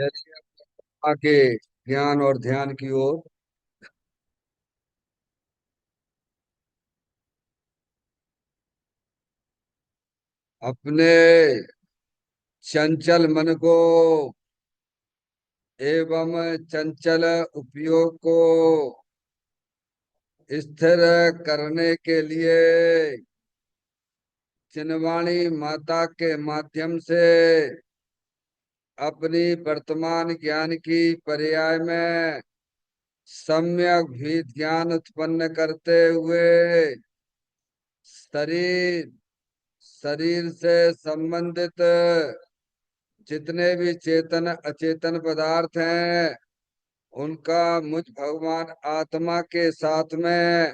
चलिए आगे ज्ञान और ध्यान की ओर। अपने चंचल मन को एवं चंचल उपयोग को स्थिर करने के लिए चिन्हवाणी माता के माध्यम से अपनी वर्तमान ज्ञान की पर्याय में सम्यक भी ज्ञान उत्पन्न करते हुए शरीर शरीर से संबंधित जितने भी चेतन अचेतन पदार्थ हैं उनका मुझ भगवान आत्मा के साथ में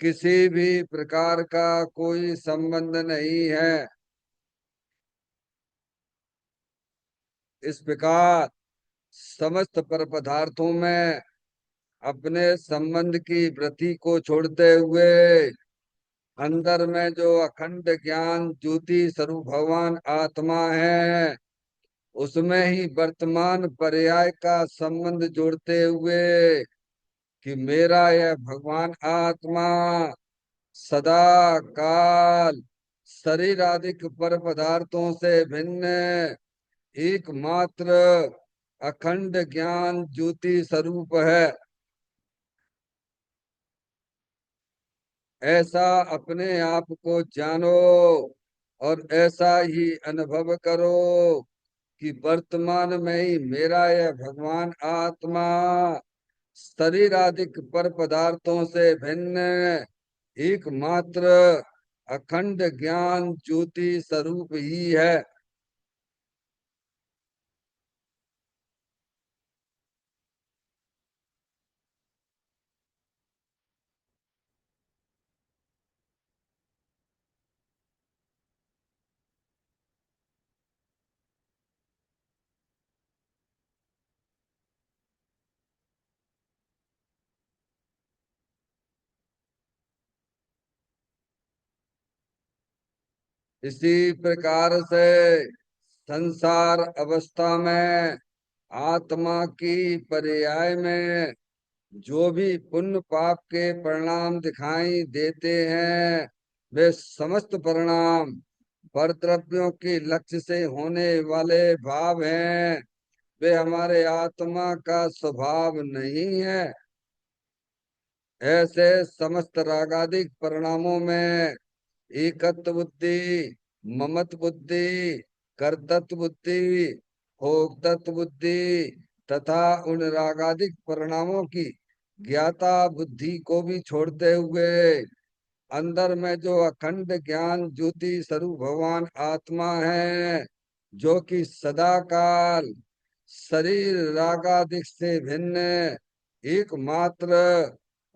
किसी भी प्रकार का कोई संबंध नहीं है। इस प्रकार समस्त पर पदार्थों में अपने संबंध की वृत्ति को छोड़ते हुए अंदर में जो अखंड ज्ञान ज्योति स्वरूप भगवान आत्मा है उसमें ही वर्तमान पर्याय का संबंध जोड़ते हुए कि मेरा यह भगवान आत्मा सदा काल शरीर आदि पर पदार्थों से भिन्न एकमात्र अखंड ज्ञान ज्योति स्वरूप है। ऐसा अपने आप को जानो और ऐसा ही अनुभव करो कि वर्तमान में ही मेरा यह भगवान आत्मा शरीर आदि पर पदार्थों से भिन्न एकमात्र अखंड ज्ञान ज्योति स्वरूप ही है। इसी प्रकार से संसार अवस्था में आत्मा की पर्याय में जो भी पुण्य पाप के परिणाम दिखाई देते हैं वे समस्त परिणाम परद्रव्यों के लक्ष्य से होने वाले भाव हैं। वे हमारे आत्मा का स्वभाव नहीं है। ऐसे समस्त रागादिक परिणामों में एकत्व बुद्धि, ममत्व बुद्धि, कर्तृत्व बुद्धि, भोक्तृत्व बुद्धि तथा उन रागादिक परिणामों की ज्ञाता बुद्धि को भी छोड़ते हुए अंदर में जो अखंड ज्ञान ज्योति स्वरूप भगवान आत्मा है जो कि सदा काल शरीर रागादिक से भिन्न एकमात्र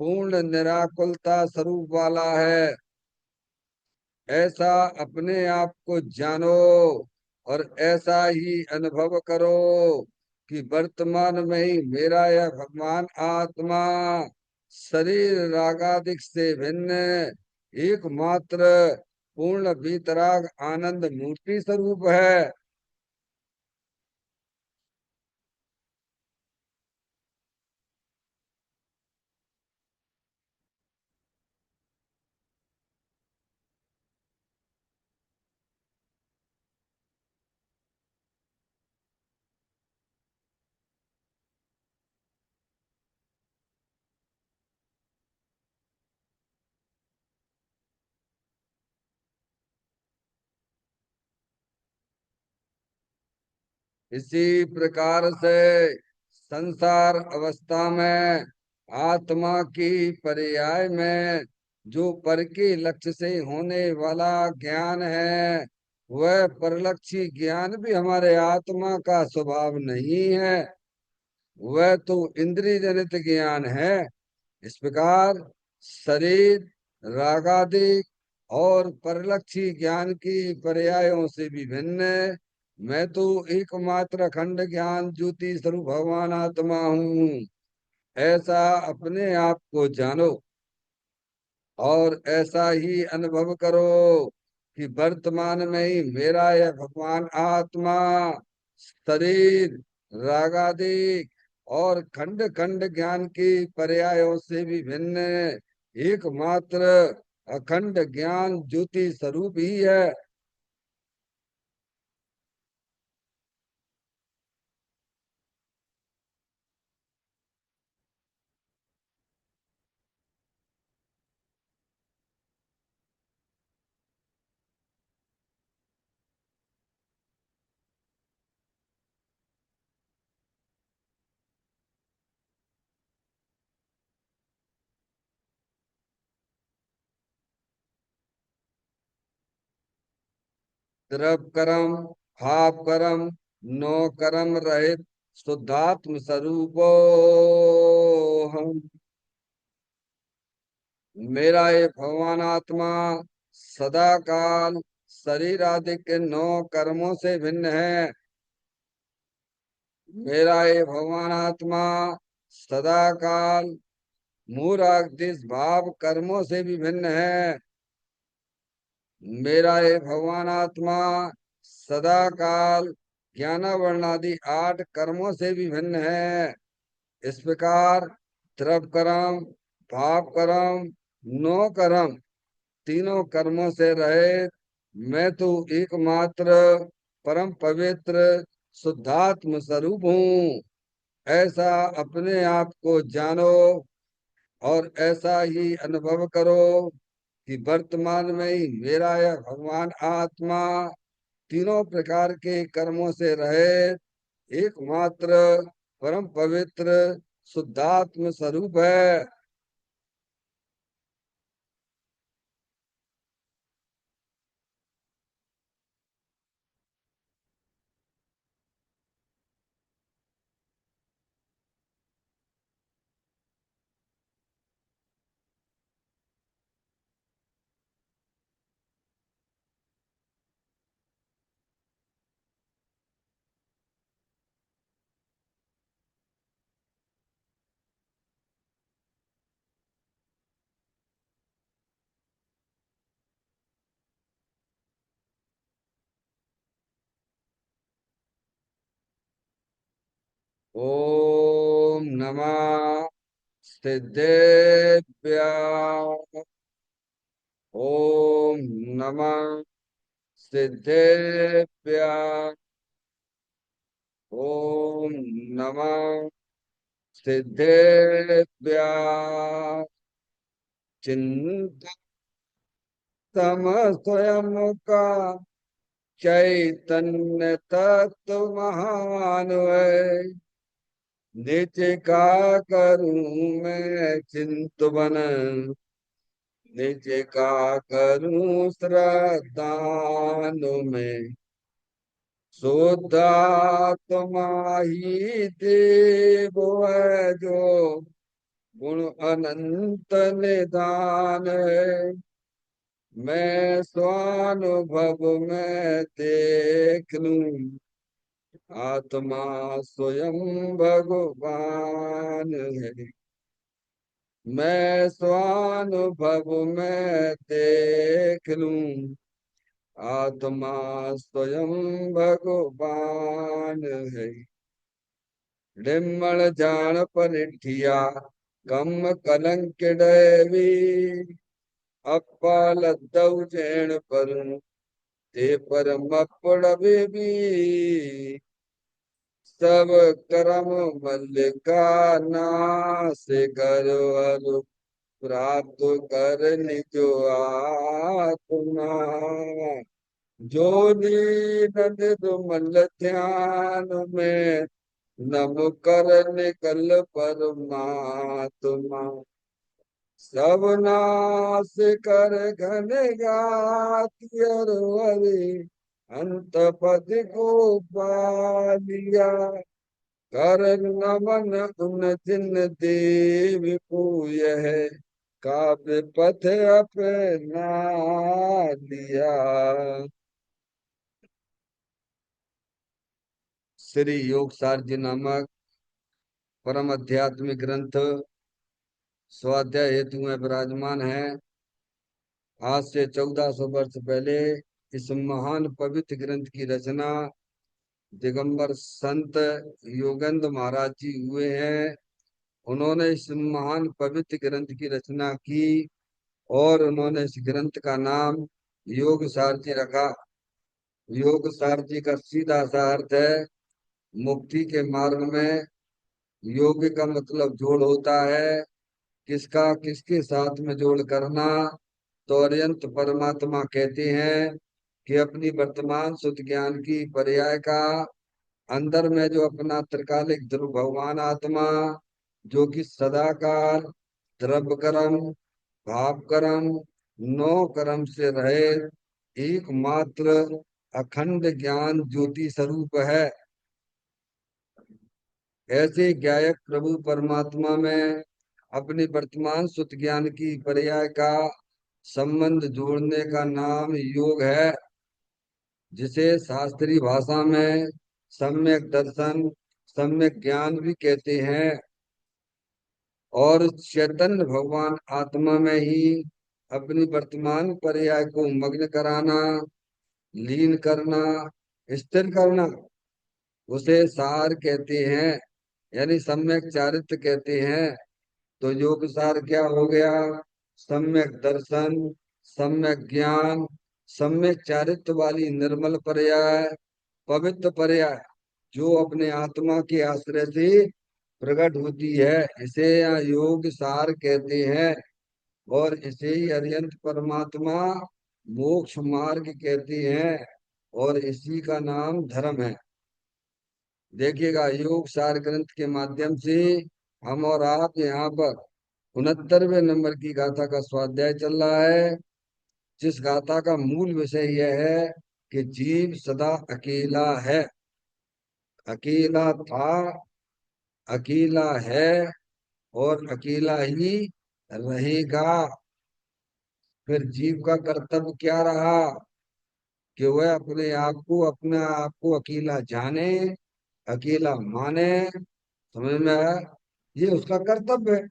पूर्ण निराकुलता स्वरूप वाला है। ऐसा अपने आप को जानो और ऐसा ही अनुभव करो कि वर्तमान में ही मेरा यह भगवान आत्मा शरीर रागादिक से भिन्न एकमात्र पूर्ण वीतराग आनंद मूर्ति स्वरूप है। इसी प्रकार से संसार अवस्था में आत्मा की पर्याय में जो पर के लक्ष्य से होने वाला ज्ञान है वह परलक्षी ज्ञान भी हमारे आत्मा का स्वभाव नहीं है। वह तो इंद्रिय जनित ज्ञान है। इस प्रकार शरीर रागादि और परलक्षी ज्ञान की पर्यायों से भी भिन्न है। मैं तो एकमात्र अखंड ज्ञान ज्योति स्वरूप भगवान आत्मा हूँ। ऐसा अपने आप को जानो और ऐसा ही अनुभव करो कि वर्तमान में ही मेरा यह भगवान आत्मा शरीर रागादि और खंड खंड ज्ञान की पर्यायों से भी भिन्न एकमात्र अखंड ज्ञान ज्योति स्वरूप ही है। द्रव कर्म भाव कर्म नो कर्म रहित शुद्धात्म स्वरूपो हम। मेरा ये भगवान आत्मा सदा काल शरीर आदि के नौ कर्मों से भिन्न है। मेरा ये भगवान आत्मा सदा काल मूढ़ भाव कर्मों से भी भिन्न है। मेरा ये भगवान आत्मा सदा काल ज्ञानावरण आदि आठ कर्मों से भी भिन्न है। इस प्रकार द्रव कर्म भाव कर्म नो कर्म तीनों कर्मों से रहित मैं तो एकमात्र परम पवित्र शुद्धात्म स्वरूप हूँ। ऐसा अपने आप को जानो और ऐसा ही अनुभव करो कि वर्तमान में ही मेरा यह भगवान आत्मा तीनों प्रकार के कर्मों से रहित एकमात्र परम पवित्र शुद्धात्म स्वरूप है। ओम नमः सिद्धेभ्यः। ओम नमः सिद्धेभ्यः। ओम नमः सिद्धेभ्यः। चिंतन स्वयं का चैतन्य तत्व महान है। निज का करूं मैं चिंतवन निज का करूं श्रद्धान में। शुद्धात्मा ही देव है जो गुण अनंत निधान है। मैं स्वानुभव में देख लूं आत्मा स्वयं भगवान है। मैं स्वानुभव में देख लूं आत्मा स्वयं भगवान है। डिम्मल जान परिठिया कम कलंक डैवी अप्पा लद्दऊ जैन परूं ते परम भी सब कर्म मल्लिका नाश करो अरु प्राप्त कर निजो आत्मा। जो नीरद मल ध्यान में नम कर निकल परमात्मा। सब नाश कर घन गाति हरि अंत पद को पालिया। कर नमन उन जिन देव को यह काव्य पथ अपना लिया। श्री योग सार जी नामक परम आध्यात्मिक ग्रंथ स्वाध्याय हेतु में विराजमान है। आज से 1400 वर्ष पहले इस महान पवित्र ग्रंथ की रचना दिगंबर संत योगेंद्र महाराज जी हुए हैं। उन्होंने इस महान पवित्र ग्रंथ की रचना की और उन्होंने इस ग्रंथ का नाम योग सारथी रखा। योग सारथी का सीधा सा अर्थ है मुक्ति के मार्ग में। योग का मतलब जोड़ होता है, किसका किसके साथ में जोड़ करना। तो अरिहंत परमात्मा कहते हैं कि अपनी वर्तमान शुद्ध ज्ञान की पर्याय का अंदर में जो अपना त्रिकालिक ध्रुव भगवान आत्मा, जो कि सदाकाल द्रव्य कर्म भाव कर्म नौ कर्म से रहे एकमात्र अखंड ज्ञान ज्योति स्वरूप है। ऐसे गायक प्रभु परमात्मा में अपने वर्तमान सुत ज्ञान की पर्याय का संबंध जोड़ने का नाम योग है, जिसे शास्त्रीय भाषा में सम्यक दर्शन सम्यक ज्ञान भी कहते हैं। और चैतन्य भगवान आत्मा में ही अपनी वर्तमान पर्याय को मग्न कराना, लीन करना, स्थिर करना, उसे सार कहते हैं, यानी सम्यक चारित्र कहते हैं। तो योग सार क्या हो गया? सम्यक दर्शन, सम्यक ज्ञान, सम्यक चारित्र वाली निर्मल पर्याय, पवित्र पर्याय, जो अपने आत्मा के आश्रय से प्रकट होती है, इसे यहाँ योग सार कहते हैं। और इसे ही अरिहंत परमात्मा मोक्ष मार्ग कहते हैं और इसी का नाम धर्म है। देखिएगा, योग सार ग्रंथ के माध्यम से हम और आप यहाँ पर 69वें नंबर की गाथा का स्वाध्याय चल रहा है, जिस गाथा का मूल विषय यह है कि जीव सदा अकेला है, अकेला था, अकेला है और अकेला ही रहेगा। फिर जीव का कर्तव्य क्या रहा कि वह अपने आप को अपना आप को अकेला जाने, अकेला माने। समझ में आया? ये उसका कर्तव्य है।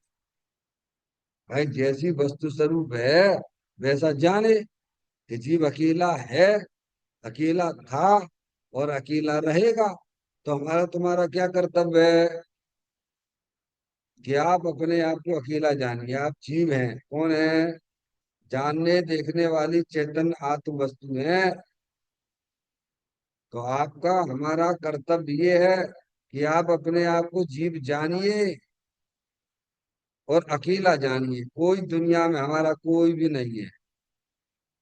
भाई जैसी वस्तु स्वरूप है वैसा जाने कि जीव अकेला है, अकेला था और अकेला रहेगा। तो हमारा तुम्हारा क्या कर्तव्य है कि आप अपने आप को अकेला जानिए। आप जीव हैं, कौन है? जानने देखने वाली चेतन आत्म वस्तु है। तो आपका हमारा कर्तव्य ये है कि आप अपने आप को जीव जानिए और अकेला जानिए। कोई दुनिया में हमारा कोई भी नहीं है।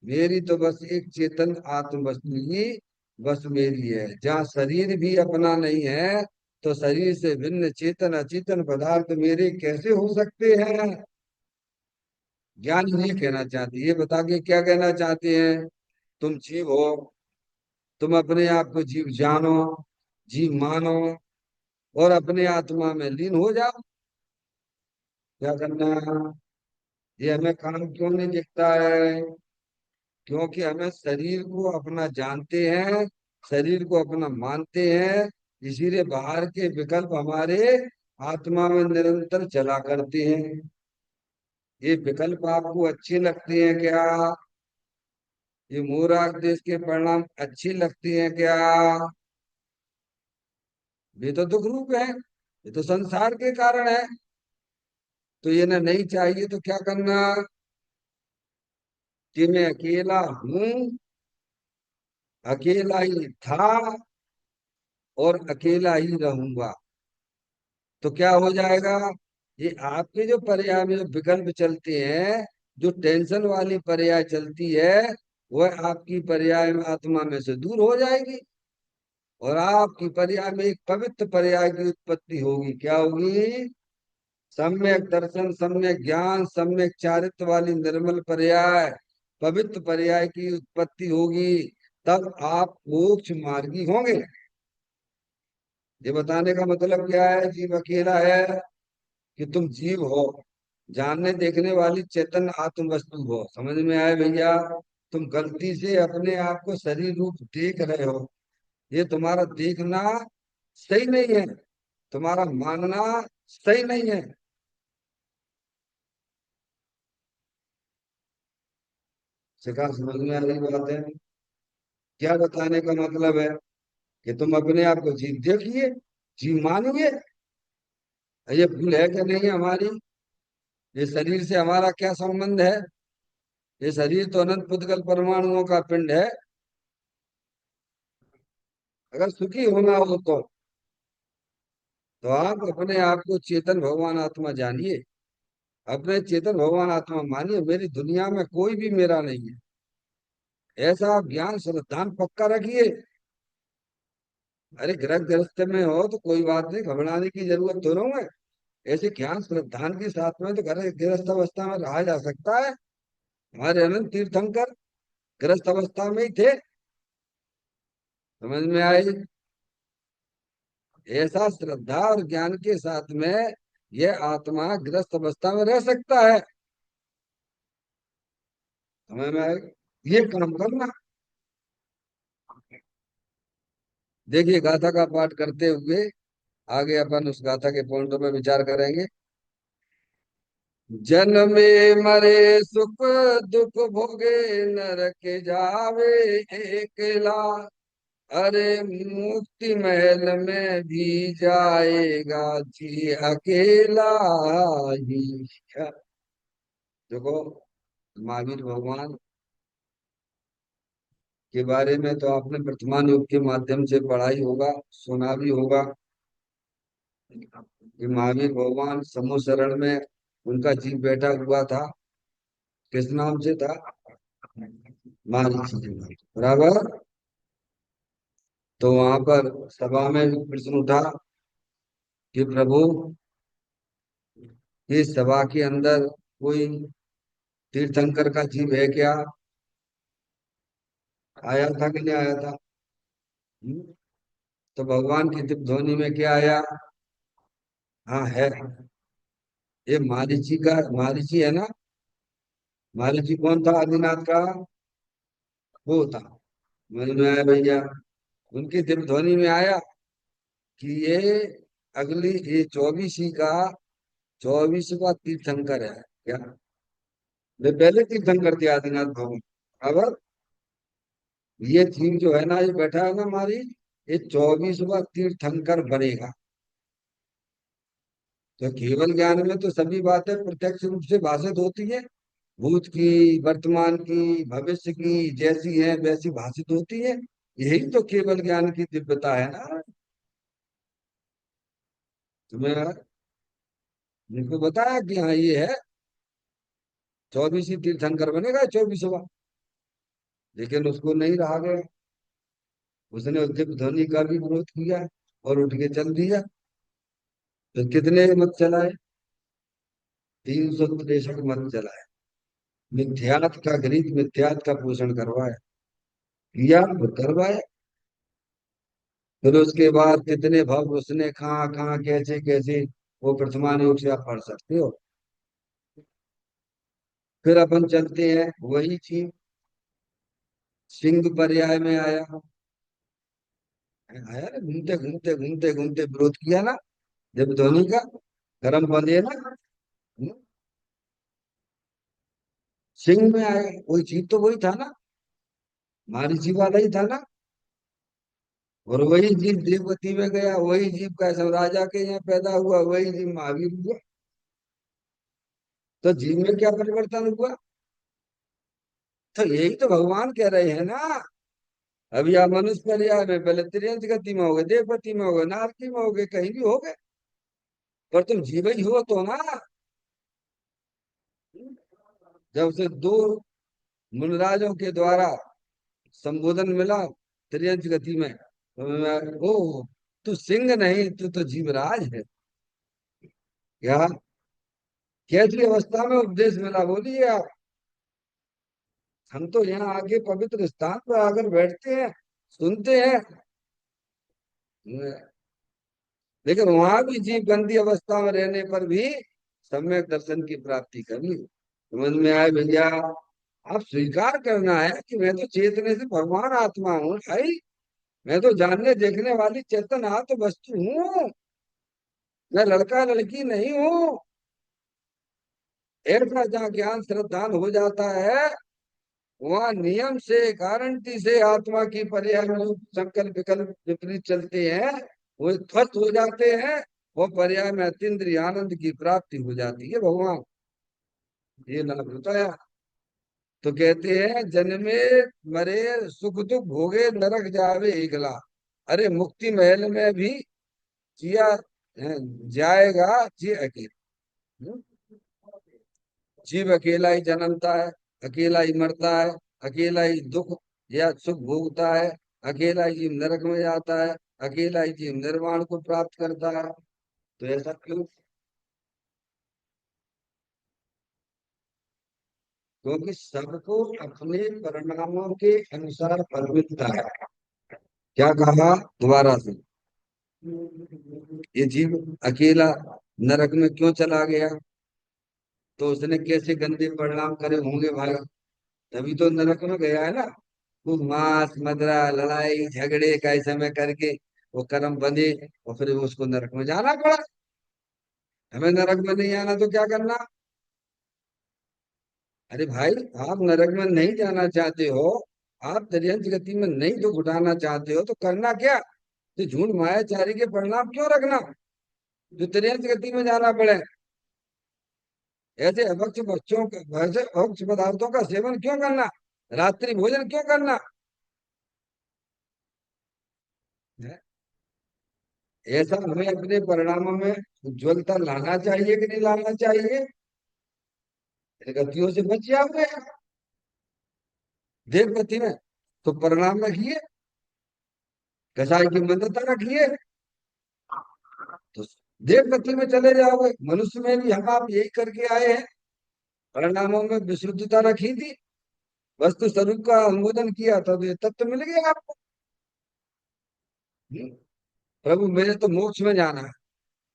मेरी तो बस एक चेतन आत्म वस्तु ही बस मेरी है। जहाँ शरीर भी अपना नहीं है, तो शरीर से भिन्न चेतन अचेतन पदार्थ मेरे कैसे हो सकते हैं? ज्ञान ये कहना चाहती है। ये बता के क्या कहना चाहते हैं? तुम जीव हो, तुम अपने आप को जीव जानो, जीव मानो और अपने आत्मा में लीन हो जाओ। क्या करना है? ये हमें काम क्यों नहीं दिखता है? क्योंकि हमें शरीर को अपना जानते हैं, शरीर को अपना मानते हैं, इसीलिए बाहर के विकल्प हमारे आत्मा में निरंतर चला करते हैं। ये विकल्प आपको अच्छे लगते हैं क्या? ये मूर्ख देश के परिणाम अच्छी लगती हैं क्या? ये तो दुख रूप है, ये तो संसार के कारण है। तो ये ना नहीं चाहिए तो क्या करना कि मैं अकेला हूं, अकेला ही था और अकेला ही रहूंगा। तो क्या हो जाएगा? ये आपके जो पर्याय में जो विकल्प चलते हैं, जो टेंशन वाली पर्याय चलती है, वह आपकी पर्याय में आत्मा में से दूर हो जाएगी और आपकी पर्याय में एक पवित्र पर्याय की उत्पत्ति होगी। क्या होगी? सम्यक दर्शन, सम्यक ज्ञान, सम्यक चारित्र वाली निर्मल पर्याय, पवित्र पर्याय की उत्पत्ति होगी। तब आप मोक्ष मार्गी होंगे। ये बताने का मतलब क्या है? जीव अकेला है कि तुम जीव हो, जानने देखने वाली चेतन आत्म वस्तु हो। समझ में आए भैया? तुम गलती से अपने आप को शरीर रूप देख रहे हो। ये तुम्हारा देखना सही नहीं है, तुम्हारा मानना सही नहीं है। शिखा, समझ में आ रही बात है? क्या बताने का मतलब है कि तुम अपने आप को जीव देखिए, जीव मानिए। ये भूल है कि नहीं है हमारी? ये शरीर से हमारा क्या संबंध है? ये शरीर तो अनंत पुद्गल परमाणुओं का पिंड है। अगर सुखी होना हो तो आप अपने आप को चेतन भगवान आत्मा जानिए। अपने चेतन भगवान आत्मा मानिए, मेरी दुनिया में कोई भी मेरा नहीं है। ऐसा आप ज्ञान श्रद्धान पक्का रखिए। अरे ग्रह ग्रस्त में हो तो कोई बात नहीं, घबराने की जरूरत दोनों में। ऐसे ज्ञान श्रद्धान के साथ में तो घर गृहस्थ अवस्था में रहा जा सकता है। हमारे अनंत तीर्थंकर गृहस्थ अवस्था में ही थे। समझ में आई? ऐसा श्रद्धा और ज्ञान के साथ में यह आत्मा गृहस्थ अवस्था में रह सकता है। समझ में आई? ये काम करना। देखिए, गाथा का पाठ करते हुए आगे अपन उस गाथा के पॉइंटों में विचार करेंगे। जन्मे मरे सुख दुख भोगे नरक जावे एकला। अरे मुक्ति महल में भी जाएगा जी अकेला ही। देखो, महावीर भगवान के बारे में तो आपने वर्तमान युग के माध्यम से पढ़ा ही होगा, सुना भी होगा कि महावीर भगवान समूह शरण में उनका जीव बैठा हुआ था। किस नाम से था? मारीची के नाम से, बराबर। तो वहां पर सभा में भी प्रश्न उठा कि प्रभु, इस सभा के अंदर कोई तीर्थंकर का जीव है क्या? आया था कि नहीं आया था? हम्म? तो भगवान की दिव्य ध्वनि में क्या आया? हाँ है। ये मारीची का, मारीची है ना? मारीची कौन था आदिनाथ का? वो था। समझ में आया भैया? उनकी दिव्य ध्वनि में आया कि ये 24 का 24वां तीर्थंकर है क्या? वे पहले तीर्थंकर थे आदिनाथ भगवान। अब ये जीव जो है ना, ये बैठा है ना हमारी, ये 24वां तीर्थंकर बनेगा। तो केवल ज्ञान में तो सभी बातें प्रत्यक्ष रूप से भाषित होती है। भूत की, वर्तमान की, भविष्य की, जैसी है वैसी भाषित होती है। यही तो केवल ज्ञान की दिव्यता है ना। तुम्हें जिनको बताया कि हाँ ये है 24 तीर्थंकर बनेगा 24वां, लेकिन उसको नहीं रहा गया। उसने उस दिव्य ध्वनि का भी विरोध किया और उठ के चल दिया। तो कितने मत चलाए? 363 मत चलाए। मिथ्यात का गणित, मिथ्यात का पोषण करवाया, किया और करवाया। फिर उसके बाद कितने भव उसने कहाँ कहाँ कैसे कैसे, वो वर्तमान योग से आप पढ़ सकते हो। फिर अपन चलते हैं, वही चीज सिंह पर्याय में आया। आया ना, घूमते घूमते घूमते घूमते विरोध किया ना जब धोनी का कर्म बंधे ना। हम्म, सिंह में आया, वही चीज तो वही था ना, हमारी जीव वाला ही था ना। और वही जीव देवगति में गया, वही जीव का सब राजा के यहाँ पैदा हुआ, वही जीव महावीर हुआ। तो जीव में क्या परिवर्तन हुआ? तो यही तो भगवान कह रहे हैं ना। अभी आप मनुष्य पर्याय में पहले त्रियंत गति में हो गए, देवगति में हो गए, नारकी में हो गए, कहीं भी हो गए, पर तुम जीव ही हो तो ना। जब से दो मुनराजों के द्वारा संबोधन मिला त्रियंत गति में, तो ओ, तू सिंह नहीं, तू तो जीवराज है। क्या कैसी अवस्था में उपदेश मिला बोलिए आप? हम तो यहाँ आके पवित्र स्थान पर आकर बैठते हैं, सुनते हैं, लेकिन वहां भी जीव गंदी अवस्था में रहने पर भी सम्यक दर्शन की प्राप्ति करनी। समझ में आए भैया? आप स्वीकार करना है कि मैं तो चेतने से भगवान आत्मा हूँ भाई। मैं तो जानने देखने वाली चेतन आत्म वस्तु हूँ। मैं लड़का लड़की नहीं हूँ। ऐसा जहाँ ज्ञान श्रद्धान हो जाता है, वहाँ नियम से गारंटी से आत्मा की पर्याय में जो संकल्प विकल्प विपरीत चलते हैं वो ध्वस्त हो जाते हैं। वो पर्याय में अतीन्द्रिय आनंद की प्राप्ति हो जाती है भगवान। ये लाभ होता है। तो कहते हैं जन्मे मरे सुख दुख भोगे नरक जावे एकला। अरे मुक्ति महल में भी जिया जाएगा जी अकेला। जीव अकेला ही जन्मता है, अकेला ही मरता है, अकेला ही दुख या सुख भोगता है, अकेला ही जीव नरक में जाता है, अकेला ही जीव निर्वाण को प्राप्त करता है। तो ऐसा क्यों? क्योंकि सबको अपने परिणामों के अनुसार फल मिलता है। क्या कहा दोबारा से? ये जीव अकेला नरक में क्यों चला गया? तो उसने कैसे गंदे परिणाम करे होंगे भाई? तभी तो नरक में गया है ना। वो मांस मदिरा लड़ाई झगड़े का समय करके वो कर्म बंधे और फिर उसको नरक में जाना पड़ा। हमें नरक में नहीं आना तो क्या करना? अरे भाई, आप नरक में नहीं जाना चाहते हो, आप त्रियंच गति में नहीं दुख उठाना चाहते हो, तो करना क्या? तो झूठ मायाचारी के परिणाम क्यों रखना जो त्रियंच गति में जाना पड़े? ऐसे अभक्ष बच्चों का वैसे अभक्ष पदार्थों का सेवन क्यों करना? रात्रि भोजन क्यों करना है? ऐसा हमें अपने परिणामों में उज्ज्वलता लाना चाहिए कि नहीं लाना चाहिए? गतियों से बच जाओगे देव गति में। तो परिणाम रखिए, कसाई की मंदता रखिए, तो देव गति में चले जाओगे। मनुष्य में भी हम आप यही करके आए हैं। परिणामों में विशुद्धता रखी थी, वस्तु स्वरूप का अनुमोदन किया था, तो ये तत्व मिल गया आपको। हम्म, प्रभु मेरे तो मोक्ष में जाना है।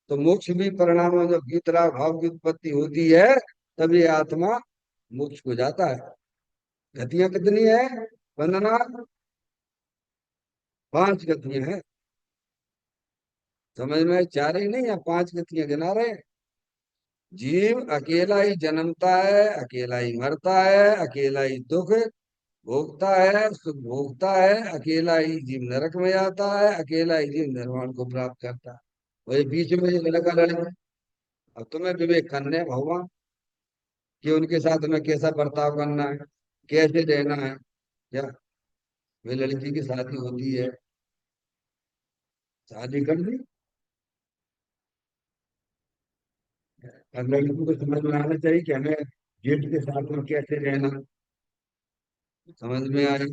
तो मोक्ष भी परिणामों जब भीतरा भाव की उत्पत्ति होती है तब ये आत्मा मोक्ष को जाता है। गतियां कितनी है वंदना? 5 गतियां हैं। समझ में? 4 ही नहीं है, 5 गतियां गिना रहे हैं। जीव अकेला ही जन्मता है, अकेला ही मरता है, अकेला ही दुख भोगता है सुख भोगता है, अकेला ही जीव नरक में जाता है, अकेला ही जीव निर्वाण को प्राप्त करता है। वही बीच में ये लड़का लड़की। अब तुम्हें विवेक करने हैं भगवान कि उनके साथ में कैसा बर्ताव करना है, कैसे रहना है। क्या वे लड़की की शादी होती है, शादी कर दी, अब लड़की को समझ में आना चाहिए कि हमें जेठ के साथ में कैसे रहना। समझ में आई?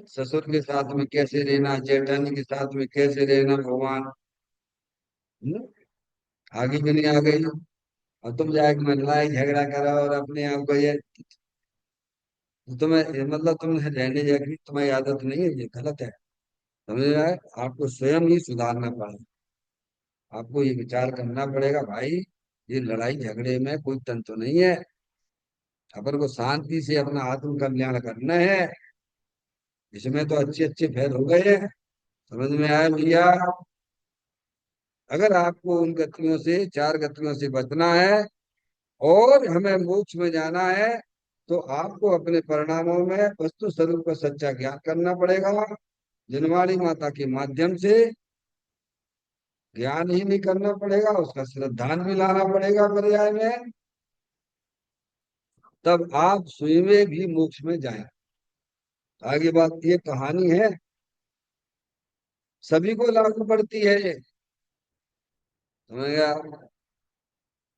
ससुर के साथ में कैसे रहना, जेठानी के साथ में कैसे रहना भगवान। हम्म, आगे भी नहीं आ गई। और तुम जाके लड़ाई झगड़ा करो और अपने आप को ये तुम्हें मतलब तुम रहने जाएगी, तुम्हारी आदत नहीं है, ये गलत है। समझ में आए? आपको स्वयं ही सुधारना पड़ेगा। आपको ये विचार करना पड़ेगा भाई, ये लड़ाई झगड़े में कोई तंत्र नहीं है। अपन को शांति से अपना आत्म कल्याण करना है। इसमें तो अच्छे अच्छे फेल हो गए हैं। समझ में आया भैया? अगर आपको उन गतियों से 4 गतियों से बचना है और हमें मोक्ष में जाना है तो आपको अपने परिणामों में वस्तु स्वरूप का सच्चा ज्ञान करना पड़ेगा। जनवाणी माता के माध्यम से ज्ञान ही नहीं करना पड़ेगा, उसका श्रद्धान भी लाना पड़ेगा पर्याय में। तब आप स्वयं भी मोक्ष में जाएं। आगे बात ये कहानी है, सभी को लागू पड़ती है ये। समझ गया?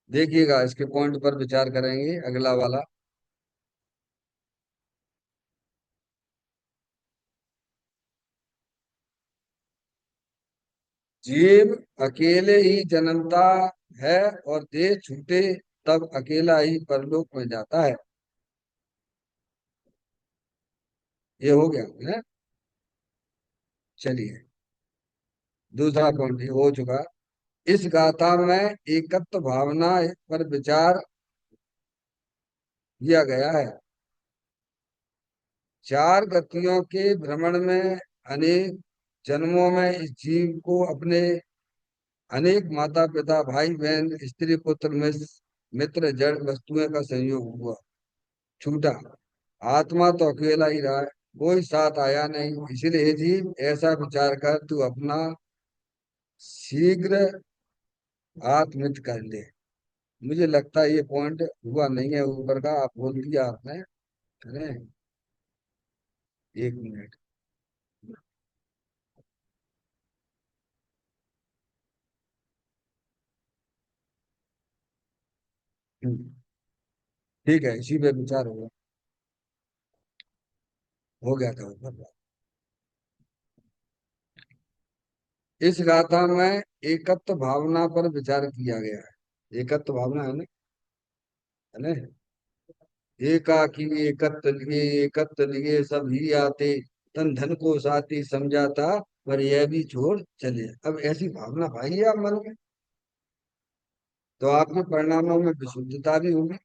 देखिएगा, इसके पॉइंट पर विचार करेंगे अगला वाला। जीव अकेले ही जन्मता है और देह छूटे तब अकेला ही परलोक में जाता है। ये हो गया है। चलिए, दूसरा पॉइंट ये हो चुका। इस गाथा में एकत्व भावना पर विचार किया गया है। 4 गतियों के भ्रमण में अनेक जन्मों में इस जीव को अपने अनेक माता पिता भाई बहन स्त्री पुत्र मित्र जड़ वस्तुएं का संयोग हुआ, छूटा। आत्मा तो अकेला ही रहा है, कोई साथ आया नहीं। इसलिए हे जीव ऐसा विचार कर तू अपना शीघ्र आत्महित कर ले। मुझे लगता है ये पॉइंट हुआ नहीं है ऊपर का, आप बोल दिया आपने। करें, 1 मिनट। हम्म, ठीक है, इसी पे विचार होगा। हो गया था ऊपर। इस गाथा में एकत्व भावना पर विचार किया गया है। एकत्व भावना है ना? एकाकी एकत्व लिए सब ही आते, तन धन को साथी समझाता, पर यह भी छोड़ चले। अब ऐसी भावना भाई आप मन में, तो आपके परिणामों में विशुद्धता भी होगी,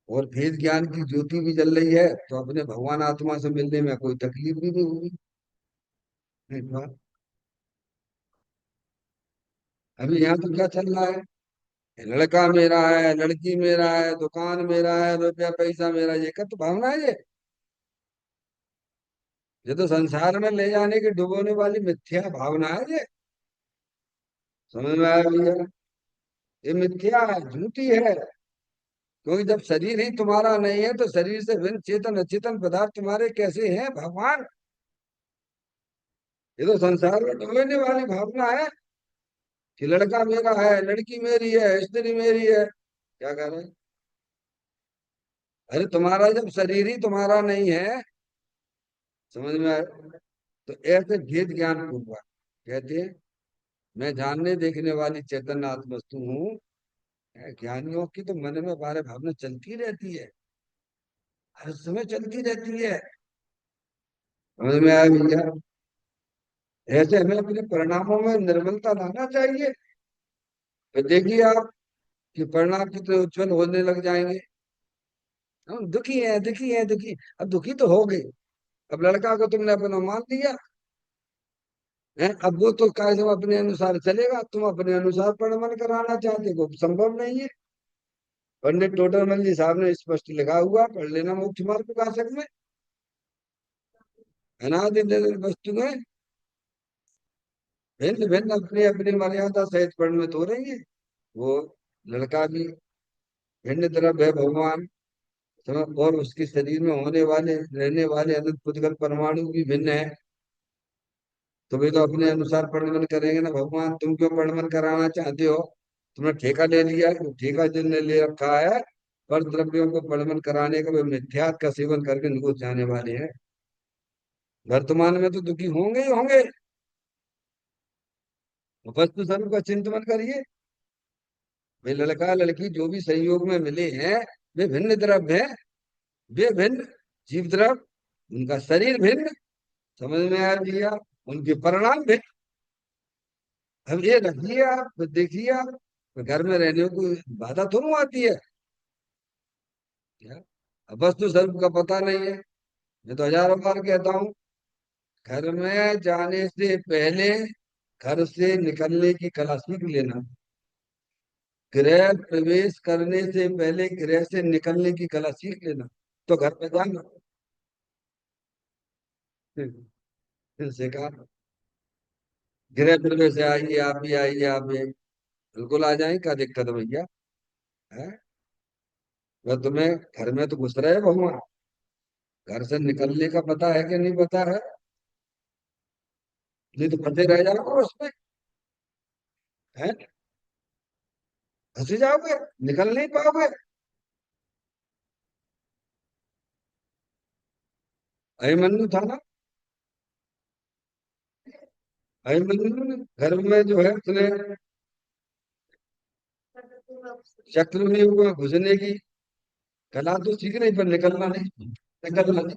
और भेद ज्ञान की ज्योति भी जल रही है, तो अपने भगवान आत्मा से मिलने में कोई तकलीफ भी नहीं होगी। एक बात, अभी यहाँ तो क्या चल रहा है, लड़का मेरा है, लड़की मेरा है, दुकान मेरा है, रुपया पैसा मेरा, ये कत भावना है ये। ये तो संसार में ले जाने की डुबोने वाली मिथ्या भावना है ये। समझ में आया भैया? ये मिथ्या है, झूठी है। क्योंकि जब शरीर ही तुम्हारा नहीं है, तो शरीर से भिन्न चेतन अचेतन पदार्थ तुम्हारे कैसे हैं भगवान? ये तो संसार में डुबोने वाली भावना है कि लड़का मेरा है, लड़की मेरी है, स्त्री मेरी है। क्या कह रहे हैं? अरे तुम्हारा जब शरीर ही तुम्हारा नहीं है, समझ में आया? तो ऐसे भेद ज्ञान पूर्वक कहते हैं, मैं जानने देखने वाली चैतन्य आत्म वस्तु हूँ। ज्ञानियों की तो मन में बारे भावना चलती रहती है, हर समय चलती रहती है। समझ में आया भैया? ऐसे हमें अपने परिणामों में निर्मलता लाना चाहिए। तो देखिए आप कि परिणाम कितने उज्जवल होने लग जाएंगे। हम दुखी हैं, दुखी हैं, दुखी। अब दुखी तो हो गए। अब लड़का को तुमने अपना मान लिया है, अब वो तो कायदे अपने अनुसार चलेगा, तुम अपने अनुसार परिणमन कराना चाहते हो, संभव नहीं है। पंडित टोडरमल जी साहब ने स्पष्ट लिखा हुआ, पढ़ लेना मुख्य मार्ग प्रकाशक में। अनादि वस्तु में भिन्न भिन्न अपनी अपनी मर्यादा सहित परिणमित हो रही है। वो लड़का भी भिन्न द्रव्य है भगवान, और उसके शरीर में होने वाले रहने वाले अनंत पुद्गल परमाणु भी भिन्न है। तो वे तो अपने अनुसार परिणमन करेंगे ना भगवान, तुम क्यों परिणमन कराना चाहते हो? तुमने ठेका ले लिया है, ठेका जिनने ले रखा है पर द्रव्यों को परिणमन कराने का, वे मिथ्यात्व का सेवन करके निकुच जाने वाले हैं। वर्तमान में तो दुखी होंगे ही होंगे। वस्तु स्वरूप का चिंतन करिए। वे लड़का लड़की जो भी संयोग में मिले हैं, वे भिन्न द्रव्य हैं, वे भिन्न जीव द्रव्य, उनका शरीर भिन्न। समझ में आ दिया? उनके परिणाम भिन्न। अब ये रखिए आप, तो देखिए आप, तो घर में रहने को बाधा थोड़ी आती है क्या? अब वस्तु स्वरूप का पता नहीं है। मैं तो हजारों बार कहता हूँ, घर में जाने से पहले घर से निकलने की कला सीख लेना। गृह प्रवेश करने से पहले गृह से निकलने की कला सीख लेना, तो घर पे जाना। फिर से कहा, गृह प्रवेश से आइए, आप भी आइए, आप भी आइए। बिल्कुल आ जाए, क्या दिक्कत है भैया? है? वह तुम्हें घर में तो घुस रहे भगवान, घर से निकलने का पता है कि नहीं पता है? नहीं तो फंसे रह जाओगे उसमें। है? फंसे जाओगे, निकल नहीं पाओगे। अभिमन्यु था ना, अभिमन्यु ने घर में जो है उसने शत्रु में घुसने की कला तो सीख नहीं, पर निकलना नहीं, निकलना नहीं।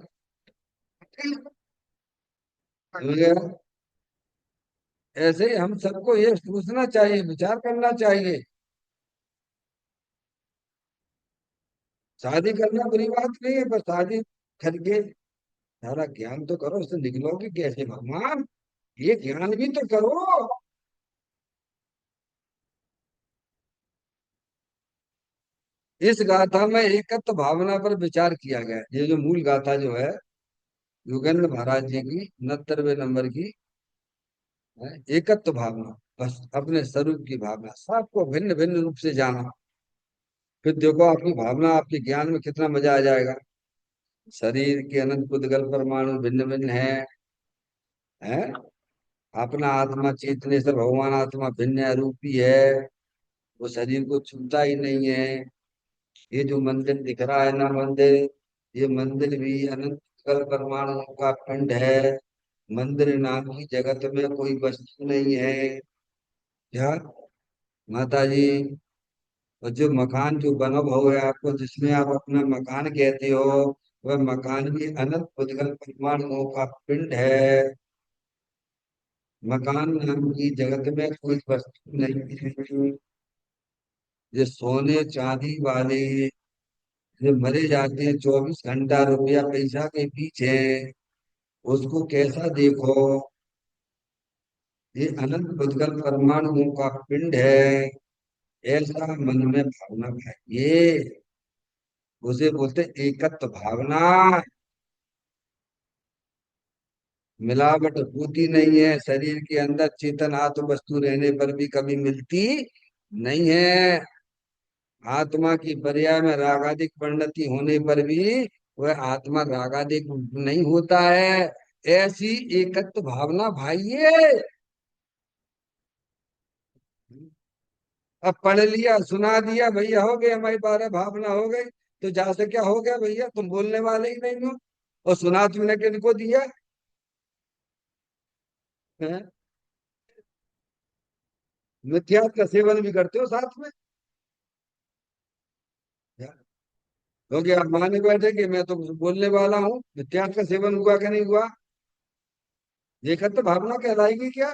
समझ गया? ऐसे ही हम सबको ये सोचना चाहिए, विचार करना चाहिए। शादी करना बुरी बात नहीं है, पर शादी करके सारा ज्ञान तो करो, उससे निकलोगे कैसे भगवान? ये ज्ञान भी तो करो। इस गाथा में एकत्व भावना पर विचार किया गया है। ये जो मूल गाथा जो है योगेंद्र महाराज जी की 69वें नंबर की है, एकत्व भावना, बस अपने स्वरूप की भावना, सबको भिन्न भिन्न रूप से जाना। फिर देखो आपकी भावना आपके ज्ञान में कितना मजा आ जाएगा। शरीर के अनंत पुद्गल परमाणु भिन्न भिन्न है अपना आत्मा चेतने से भगवान आत्मा भिन्न रूपी है। वो शरीर को छूता ही नहीं है। ये जो मंदिर दिख रहा है ना मंदिर, ये मंदिर भी अनंत पुद्गल परमाणु का पिंड है। मंदिर नाम की जगत में कोई वस्तु नहीं है। क्या माता जी? और जो मकान जो बना हुआ है आपको, जिसमें आप अपना मकान कहते हो, वह मकान भी अनंत पुद्गल परमाणुओं का पिंड है। मकान नाम की जगत में कोई वस्तु नहीं है। ये सोने चांदी वाले जो मरे जाते हैं 24 घंटा रुपया पैसा के पीछे, उसको कैसा देखो, ये अनंत पुद्गल परमाणुओं का पिंड है। ऐसा मन में भावना चाहिए। उसे बोलते एकत्व भावना। मिलावट होती नहीं है शरीर के अंदर, चेतन आत्म वस्तु रहने पर भी कभी मिलती नहीं है। आत्मा की पर्याय में रागादिक परिणति होने पर भी वह आत्मा रागादिक नहीं होता है। ऐसी एकत्व भावना भाइये। अब पढ़ लिया सुना दिया भैया, हो गया, हमारी 12 भावना हो गई। तो जा से क्या हो गया भैया, तुम बोलने वाले ही नहीं हो। और सुना तुमने किनको दिया है? मिथ्यात्व का सेवन भी करते हो साथ में। क्योंकि आप माने बैठे कि मैं तो बोलने वाला हूँ, मिथ्यात्व का सेवन हुआ कि नहीं हुआ? ये तो भावना कहलाएगी क्या?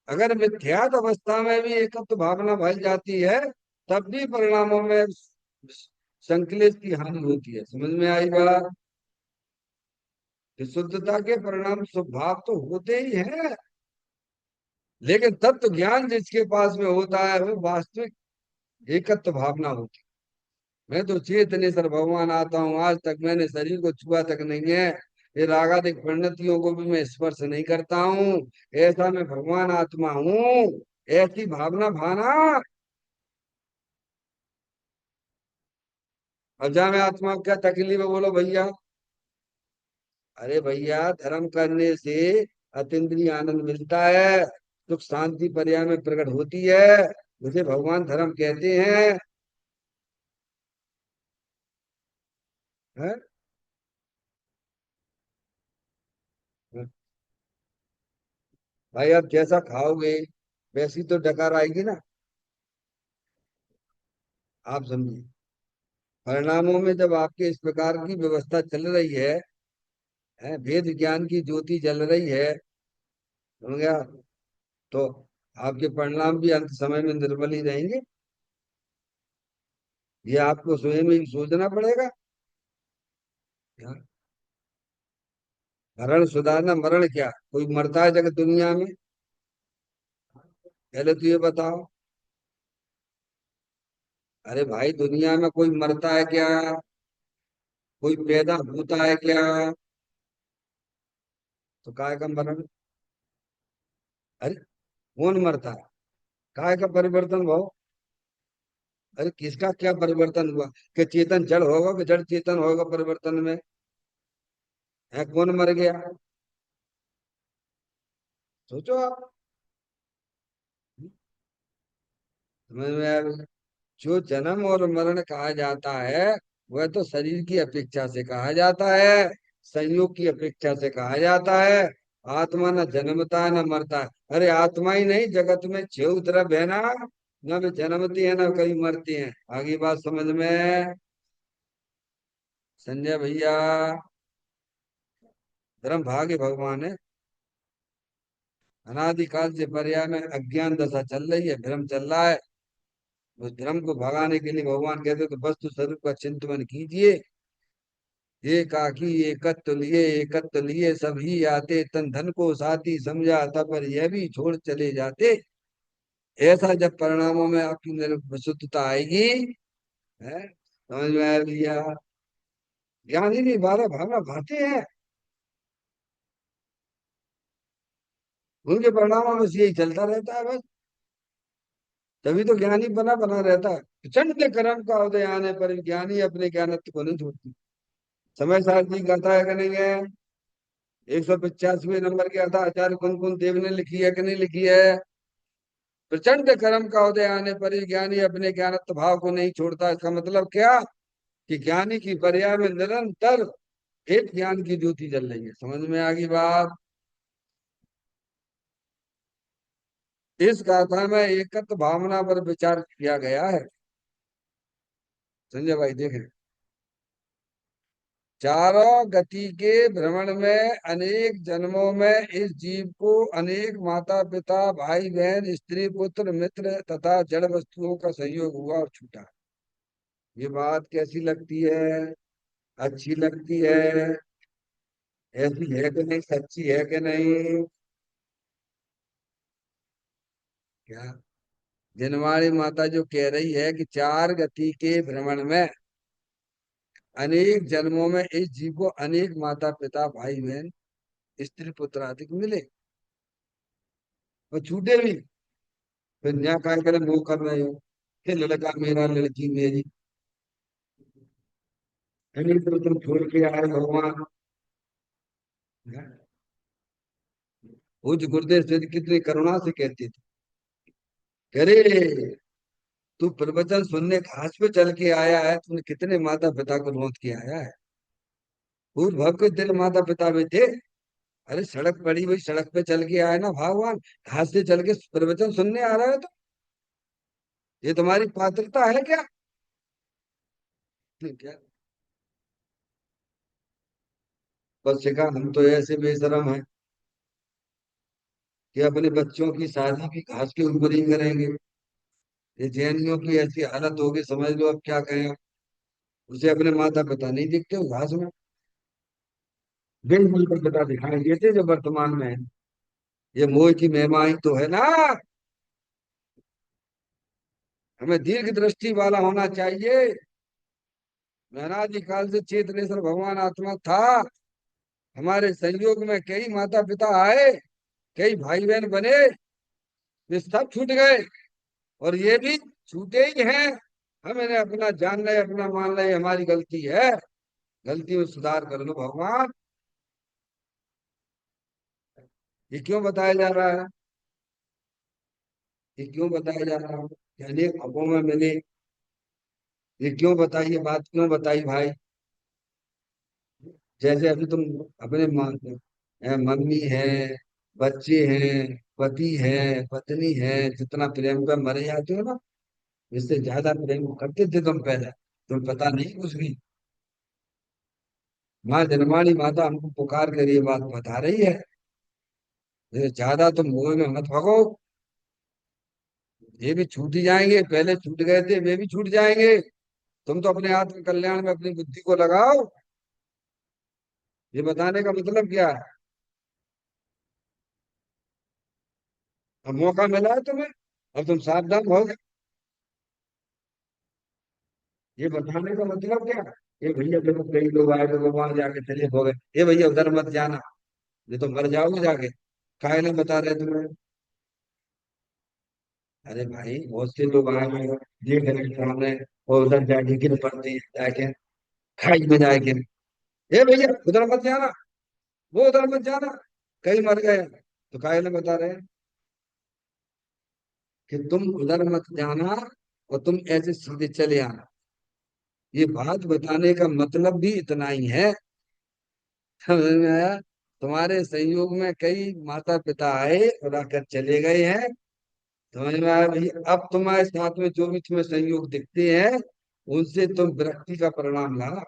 अगर मिथ्यात्व अवस्था में भी एकत्व भावना भल जाती है, तब भी परिणामों में संकलेश की हानि होती है। समझ में आई बात? कि शुद्धता के परिणाम स्वभाव तो होते ही हैं, लेकिन तत्व ज्ञान जिसके पास में होता है वो वास्तविक एकत्व भावना होती है। मैं तो चेतने सर भगवान आता हूँ, आज तक मैंने शरीर को छुआ तक नहीं है। ये रागादिक परिणतियों को भी मैं स्पर्श नहीं करता हूँ। ऐसा मैं भगवान आत्मा हूँ। ऐसी भावना भाना। अब जा में आत्मा को क्या तकलीफ है बोलो भैया? अरे भैया, धर्म करने से अतीन्द्रिय आनंद मिलता है, सुख शांति पर्याय में प्रकट होती है, उसे भगवान धर्म कहते हैं। है? भाई आप जैसा खाओगे वैसी तो डकार आएगी ना। आप समझिए, परिणामों में जब आपके इस प्रकार की व्यवस्था चल रही है, वेद ज्ञान की ज्योति जल रही है, समझ गया, तो आपके परिणाम भी अंत समय में निर्मल ही रहेंगे। ये आपको स्वयं ही सोचना पड़ेगा। यार, मरण सुधारना, मरण क्या, कोई मरता है जगत दुनिया में? पहले तो ये बताओ। अरे भाई, दुनिया में कोई मरता है क्या? कोई पैदा होता है क्या? तो काय का मरण? अरे कौन मरता है? काय का परिवर्तन भाव? अरे किसका क्या परिवर्तन हुआ? कि चेतन जड़ होगा कि जड़ चेतन होगा परिवर्तन में? है कौन मर गया? सोचो आप। समझ में आया? जो जन्म और मरण कहा जाता है, वह तो शरीर की अपेक्षा से कहा जाता है, संयोग की अपेक्षा से कहा जाता है। आत्मा न जन्मता है न मरता है। अरे आत्मा ही नहीं, जगत में छह तरफ है ना, न वे जन्मती है ना कभी मरती है। आगे बात समझ में? संजय भैया, धर्म भाग्य भगवान है। अनादिकाल से पर्याय में अज्ञान दशा चल रही है, भ्रम चल रहा है। उस भ्रम को भगाने के लिए भगवान कहते तो वस्तु स्वरूप का चिंतन कीजिए। एकाकी एकत्व लिए सभी आते, तन धन को साथी समझा, तब पर यह भी छोड़ चले जाते। ऐसा जब परिणामों में आपकी विशुद्धता आएगी, है, समझ में आया भैया? ज्ञान ही नहीं, बारह भावना भाते हैं, उनके परिणामों में से यही चलता रहता है बस। तभी तो ज्ञानी बना बना रहता है। प्रचंड कर्म का उदय आने पर भी ज्ञानी अपने ज्ञानत्व को नहीं छोड़ती। समय सारणी गाथा है कि नहीं है? 185वें नंबर की गाथा आचार्य कुंकुन देव ने लिखी है कि नहीं लिखी है? प्रचंड कर्म का उदय आने पर ही ज्ञानी अपने ज्ञानत्व भाव को नहीं छोड़ता। इसका मतलब क्या? कि ज्ञानी की पर्याय में निरंतर एक ज्ञान की ज्योति जल रही है। समझ में आ गई बात? इस गाथा में एकत्व भावना पर विचार किया गया है। संजय भाई देखें, चारों गति के भ्रमण में अनेक जन्मों में इस जीव को अनेक माता पिता भाई बहन स्त्री पुत्र मित्र तथा जड़ वस्तुओं का संयोग हुआ और छूटा। ये बात कैसी लगती है? अच्छी लगती है? ऐसी है कि नहीं, सच्ची है कि नहीं? क्या जनवाणी माता जो कह रही है कि चार गति के भ्रमण में अनेक जन्मों में इस जीव को अनेक माता पिता भाई बहन स्त्री पुत्र आदि को मिले और छूटे भी। फिर न्याय काय करे मुंह कर रहे हो कि लड़का मेरा लड़की मेरी, अभी तो तुम छोड़ के आए भगवान। पूज्य गुरुदेव से कितनी करुणा से कहती थी, अरे तू प्रवचन सुनने घास पे चल के आया है, तूने कितने माता पिता को नोट के आया है। पूर्व भव के दिल माता पिता भी थे। अरे सड़क पड़ी हुई सड़क पे चल के आए ना भगवान, घास से चल के प्रवचन सुनने आ रहे हो तो ये तुम्हारी पात्रता है क्या? क्या बस सिखा, हम तो ऐसे बेशरम हैं कि अपने बच्चों की शादी भी घास के ऊपर ही करेंगे। ये जैनियों की ऐसी हालत होगी, समझ लो अब क्या कहें। उसे अपने माता पिता नहीं दिखते वो घास में, बिन माता पिता दिखाई देते जो वर्तमान में है। ये मोह की महिमा ही तो है ना। हमें दीर्घ दृष्टि वाला होना चाहिए। अनादि काल से चेतनेश्वर भगवान आत्मा था। हमारे संयोग में कई माता पिता आए, कई भाई बहन बने, वे सब छूट गए और ये भी छूटे ही हैं। हम इन्हें अपना जान रहे अपना मान रहे, हमारी गलती है। गलती में सुधार कर लो भगवान। ये क्यों बताया जा रहा है? ये क्यों बताया जा रहा है कि अनेक भवों में मिले? ये क्यों बताई, ये बात क्यों बताई भाई? जैसे अभी तुम अपने मम्मी है, बच्चे हैं, पति है, पत्नी है, जितना प्रेम कर मरे जाते हो ना, इससे ज्यादा प्रेम करते थे तुम पहले। तुम पता नहीं कुछ भी। माँ जनमानी माता हमको पुकार कर ये बात बता रही है। इससे ज्यादा तुम मोह में मत भगो। ये भी छूट ही जाएंगे, पहले छूट गए थे वे भी छूट जाएंगे। तुम तो अपने आत्म कल्याण में अपनी बुद्धि को लगाओ। ये बताने का मतलब क्या है? अब मौका मिला है तुम्हें, अब तुम सावधान हो। ये बताने का मतलब क्या है? ये भैया देखो कई लोग आए तो वहां जाके चले हो गए, ये भैया उधर मत जाना, ये तो मर जाओगे जाके। काहे नहीं बता रहे तुम्हें? अरे भाई बहुत से लोग आए हैं, देख रहे हैं सामने, और उधर जाके गिर पड़ते हैं जाके, खाई में जाके। ए भैया उधर मत जाना, वो उधर मत जाना, कई मर गए हैं। तो काहे नहीं बता रहे हैं कि तुम उधर मत जाना और तुम ऐसे सीधे चले आना? ये बात बताने का मतलब भी इतना ही है। समझ में आया? तुम्हारे संयोग में कई माता पिता आए और आकर चले गए हैं। समझ में आया भाई? अब तुम्हारे साथ में जो भी तुम्हें संयोग दिखते हैं, उनसे तुम विरक्ति का परिणाम लाना।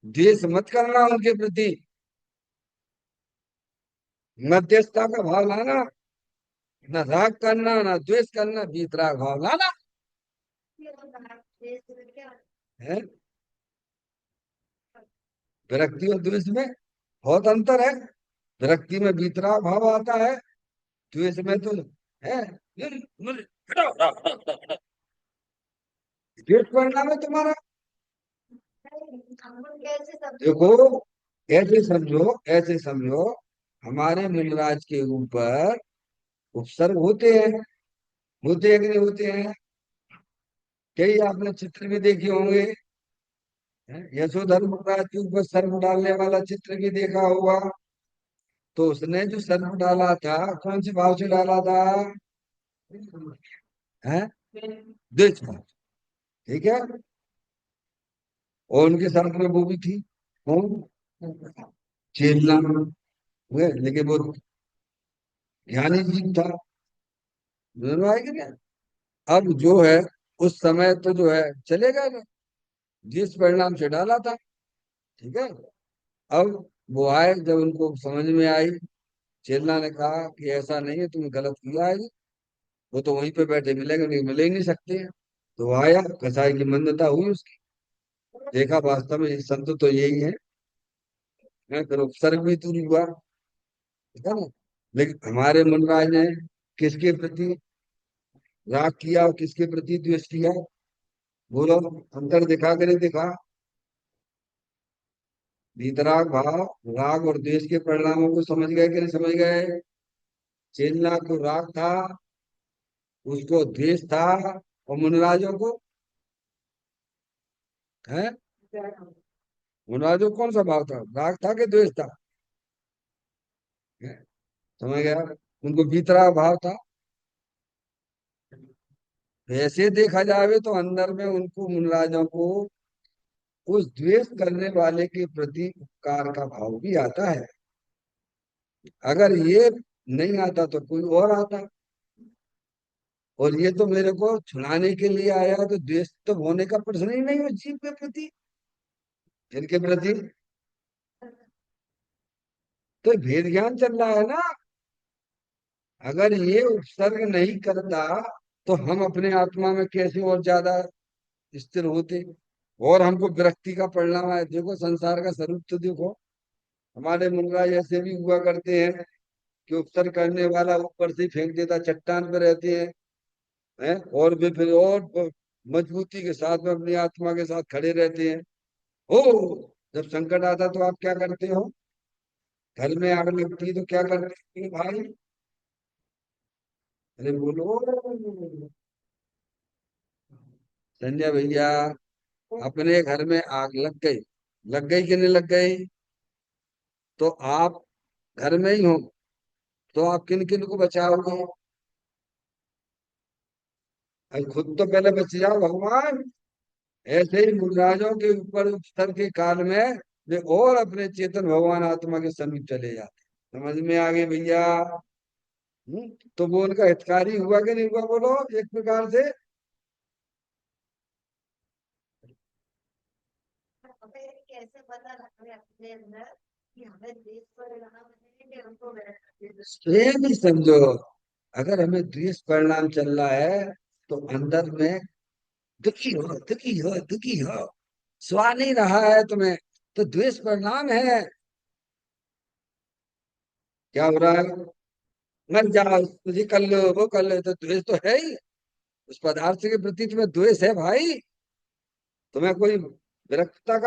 द्वेष मत करना उनके प्रति, मध्यस्थता का भाव लाना। ना राग करना ना द्वेष करना, वीतराग भाव लाना है। विरक्ति और द्वेष में बहुत अंतर है। विरक्ति में वीतराग भाव आता है, द्वेष में तो है हटाओ, हटाओ, हटाओ, हटाओ, हटाओ। द्वेष परिणाम है तुम्हारा। देखो, ऐसे समझो, हमारे मिलराज के ऊपर उपसर्ग होते हैं, होते हैं कि नहीं होते हैं? कई आपने चित्र भी देखे होंगे, हैं? यशोधर्मराज के ऊपर सर्प डालने वाला चित्र भी देखा होगा। तो उसने जो सर्प डाला था, कौन से भाव से डाला था? है, देश भाव। ठीक है। और उनके साथ में वो भी थी, कौन? चेतना। लेकिन वो ज्ञानी जीव था। दोनों आएगी ना। अब जो है, उस समय तो जो है चलेगा ना, जिस परिणाम से डाला था। ठीक है। अब वो आए, जब उनको समझ में आई, चेतना ने कहा कि ऐसा नहीं है, तुमने गलत किया है। वो तो वहीं पे बैठे मिलेंगे, नहीं मिल ही नहीं सकते हैं। तो वो आया, कसाई की मन्नता हुई उसकी। देखा वास्तव में ये संत तो यही है, फिर उपसर्ग भी दूर हुआ। ठीक है ना। लेकिन हमारे मुनराज ने किसके प्रति राग किया और किसके प्रति द्वेष किया? बोलो, अंतर दिखा के नहीं दिखा? वीतराग भाव, राग और द्वेष के परिणामों को समझ गए कि नहीं समझ गए? चेतना को राग था, उसको द्वेष था, और मुनराजों को है, मुनराजों को कौन सा भाव था? राग था कि द्वेष था? है? समझ गया? उनको वीतराग भाव था। वैसे देखा जाए तो अंदर में उनको, मुनराजों को, उस द्वेष करने वाले के प्रति उपकार का भाव भी आता है। अगर ये नहीं आता तो कोई और आता। और ये तो मेरे को छुड़ाने के लिए आया, तो द्वेष तो होने का प्रश्न ही नहीं उस जीव के प्रति, इनके प्रति। तो भेद ज्ञान चल रहा है ना। अगर ये उपसर्ग नहीं करता, तो हम अपने आत्मा में कैसे और ज्यादा स्थिर होते। और हमको विरक्ति का परिणाम है। देखो, संसार का स्वरूप तो देखो। हमारे मुनराज ऐसे भी हुआ करते हैं कि उपसर्ग करने वाला ऊपर से ही फेंक देता, चट्टान पे रहते हैं, और वे फिर और मजबूती के साथ में अपनी आत्मा के साथ खड़े रहते हैं। ओ, जब संकट आता तो आप क्या करते हो? घर में आग लगती है तो क्या करते हो भाई? अरे बोलो संजय भैया। अपने घर में आग लग गई कि नहीं लग गई? तो आप घर में ही हो, तो आप किन किन को बचाओगे? अरे खुद तो पहले बच जाओ भगवान। ऐसे ही मुराजों के ऊपर स्तर के काल में वे और अपने चेतन भगवान आत्मा के समीप चले जाते। समझ में आ गए भैया? तो वो उनका हितकारी हुआ कि नहीं हुआ? बोलो एक प्रकार से। स्वयं ही समझो। अगर हमें द्वेष परिणाम चल रहा है, तो अंदर में दुखी हो, दुखी हो, दुखी हो, स्वा नहीं रहा है तुम्हें, तो द्वेष परिणाम है। क्या हो रहा है? मर जाओ, तुझे कर लो, वो कर लो, तो द्वेष तो है ही। उस पदार्थ के प्रति तुम्हें द्वेष है भाई। तुम्हें कोई विरक्तता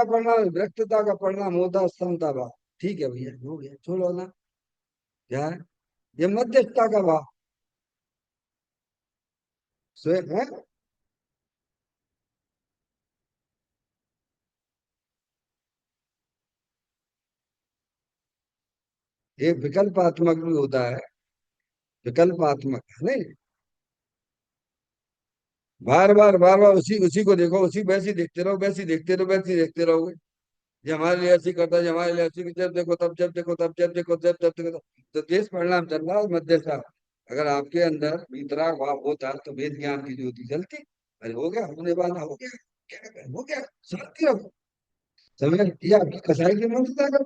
का परिणाम होता समता भाव। ठीक है भैया, हो गया, छोड़ो ना। क्या है? ये मध्यस्थता का भाव स्वयं है। एक विकल्पात्मक भी होता है। विकल्पात्मक है नहीं। बार बार उसी उसी को देखो, उसी वैसी देखते रहो, वैसी देखते रहो, वैसी देखते रहोगे। ये हमारे लिए ऐसी करता है, ये हमारे लिए ऐसी, जब देखो तब, जब देखो तब, जब देखो जब, जब देखो तब। तो देश परिणाम चल रहा है मध्य सा। अगर आपके अंदर वितराग भाव होता तो वेद ज्ञान की ज्योति जलती। अरे हो गया, होने वाला हो गया, क्या हो गया, शांति रहो। समय ये आपकी कसाई की मंत्रता करो।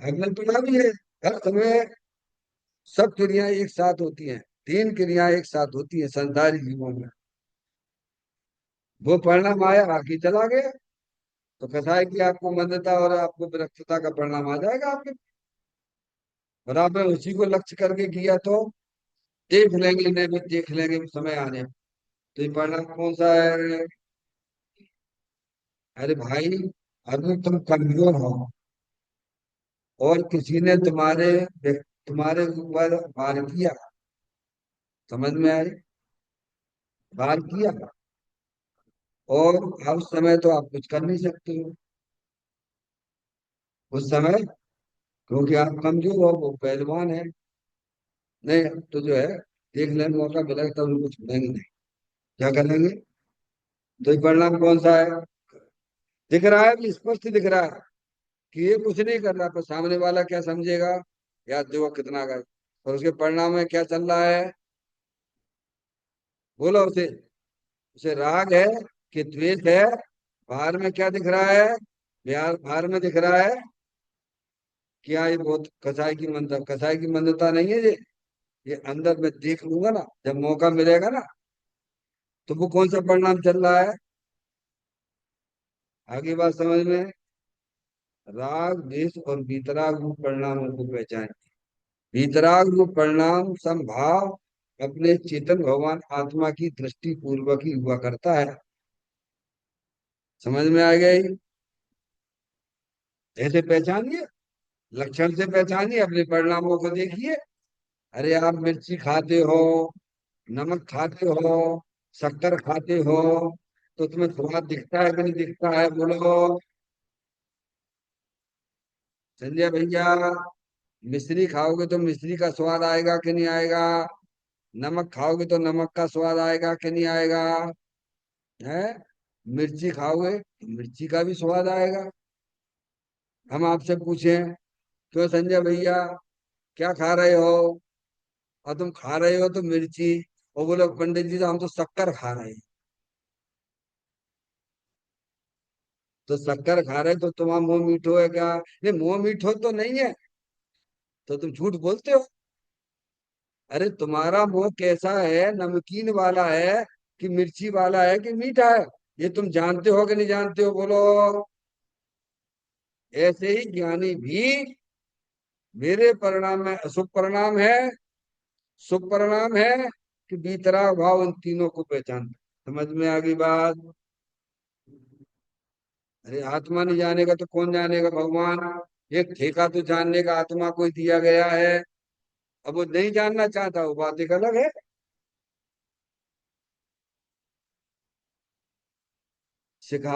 अग्नि पिला भी है। हर समय सब क्रियाएं एक साथ होती हैं। तीन क्रियाएं एक साथ होती हैं संसारी जीवों में। वो परिणाम आया, बाकी चला गया। तो कसाई की आपको मंदता और आपको विरक्तता का परिणाम आ जाएगा आपके। और आपने उसी को लक्ष्य करके किया, तो देख लेंगे, नहीं भी देख लेंगे समय आने पर। तो ये परिणाम कौन सा है? अरे भाई, अभी तुम कमजोर हो और किसी ने तुम्हारे ऊपर वार किया, समझ में आई? वार किया, और उस समय तो आप कुछ कर नहीं सकते हो उस समय, क्योंकि आप कमजोर हो, वो पहलवान है। नहीं तो जो है, देख लेंगे, मौका मिलेगा तब उनको छोड़ेंगे नहीं। क्या करेंगे? तो ये परिणाम कौन सा है? दिख रहा है कि स्पष्ट दिख रहा है कि ये कुछ नहीं कर रहा, पर सामने वाला क्या समझेगा? यार देखो कितना कर, और उसके परिणाम में क्या चल रहा है? बोलो उसे। उसे राग है कि द्वेष है? बाहर में क्या दिख रहा है? बिहार बाहर में दिख रहा है क्या? ये बहुत कसाई की मंदता नहीं है ये अंदर में देख लूंगा ना, जब मौका मिलेगा ना। तो वो कौन सा परिणाम चल रहा है? आगे बात समझ में? राग द्वेष और वीतराग रूप परिणामों को पहचान। वीतराग रूप परिणाम संभाव अपने चेतन भगवान आत्मा की दृष्टि पूर्वक ही हुआ करता है। समझ में आ गई? ऐसे पहचानिए, लक्षण से पहचानिए, अपने परिणामों को देखिए। अरे आप मिर्ची खाते हो, नमक खाते हो, शक्कर खाते हो, तो तुम्हें स्वाद दिखता है कि नहीं दिखता है? बोलो संजय भैया। मिश्री खाओगे तो मिश्री का स्वाद आएगा कि नहीं आएगा? नमक खाओगे तो नमक का स्वाद आएगा कि नहीं आएगा? है? मिर्ची खाओगे तो मिर्ची का भी स्वाद आएगा। हम आपसे पूछें, क्यों संजय भैया, क्या खा रहे हो? और तुम खा रहे हो तो मिर्ची, और बोलो पंडित जी तो हम तो शक्कर खा रहे हैं। तो शक्कर खा रहे तो तुम्हारा मुंह मीठो है क्या? नहीं, मुंह मीठो तो नहीं है, तो तुम झूठ बोलते हो। अरे तुम्हारा मुंह कैसा है, नमकीन वाला है कि मिर्ची वाला है कि मीठा है? ये तुम जानते हो कि नहीं जानते हो? बोलो। ऐसे ही ज्ञानी भी मेरे परिणाम में अशुभ परिणाम है, शुभ परिणाम है कि बीतराग भाव, उन तीनों को पहचान। समझ में आ गई बात? अरे आत्मा नहीं जानेगा तो कौन जानेगा? भगवान। एक ठेका तो जानने का आत्मा को ही दिया गया है। अब वो नहीं जानना चाहता, वो बात एक अलग है। सिखा,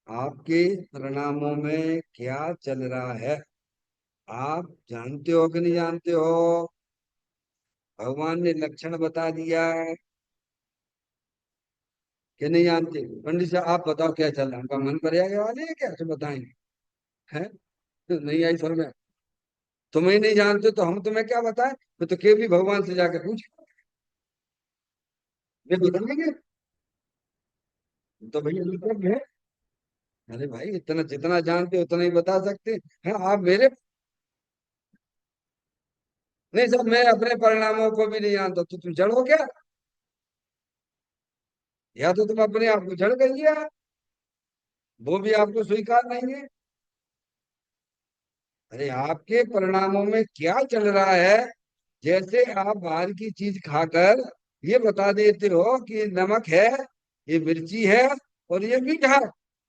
आपके परिणामों में क्या चल रहा है, आप जानते हो कि नहीं जानते हो? भगवान ने लक्षण बता दिया है कि नहीं जानते? पंडित साहब आप बताओ क्या चल रहा है, उनका मन पर आगे वाले है क्या तो बताएंगे? हैं? नहीं आई समझ में? तुम ही नहीं जानते तो हम तुम्हें क्या बताएं? तो केवली भगवान से जाके पूछ, वे बताएंगे। तो भैया मतलब है, अरे भाई इतना जितना जानते हो उतना ही बता सकते हैं आप मेरे। नहीं सर, मैं अपने परिणामों को भी नहीं जानता तो तुम जड़ हो क्या? या तो तुम अपने आप को जड़ कर लिया, वो भी आपको स्वीकार नहीं है। अरे आपके परिणामों में क्या चल रहा है? जैसे आप बाहर की चीज खाकर ये बता देते हो कि ये नमक है, ये मिर्ची है, और ये मीठा है,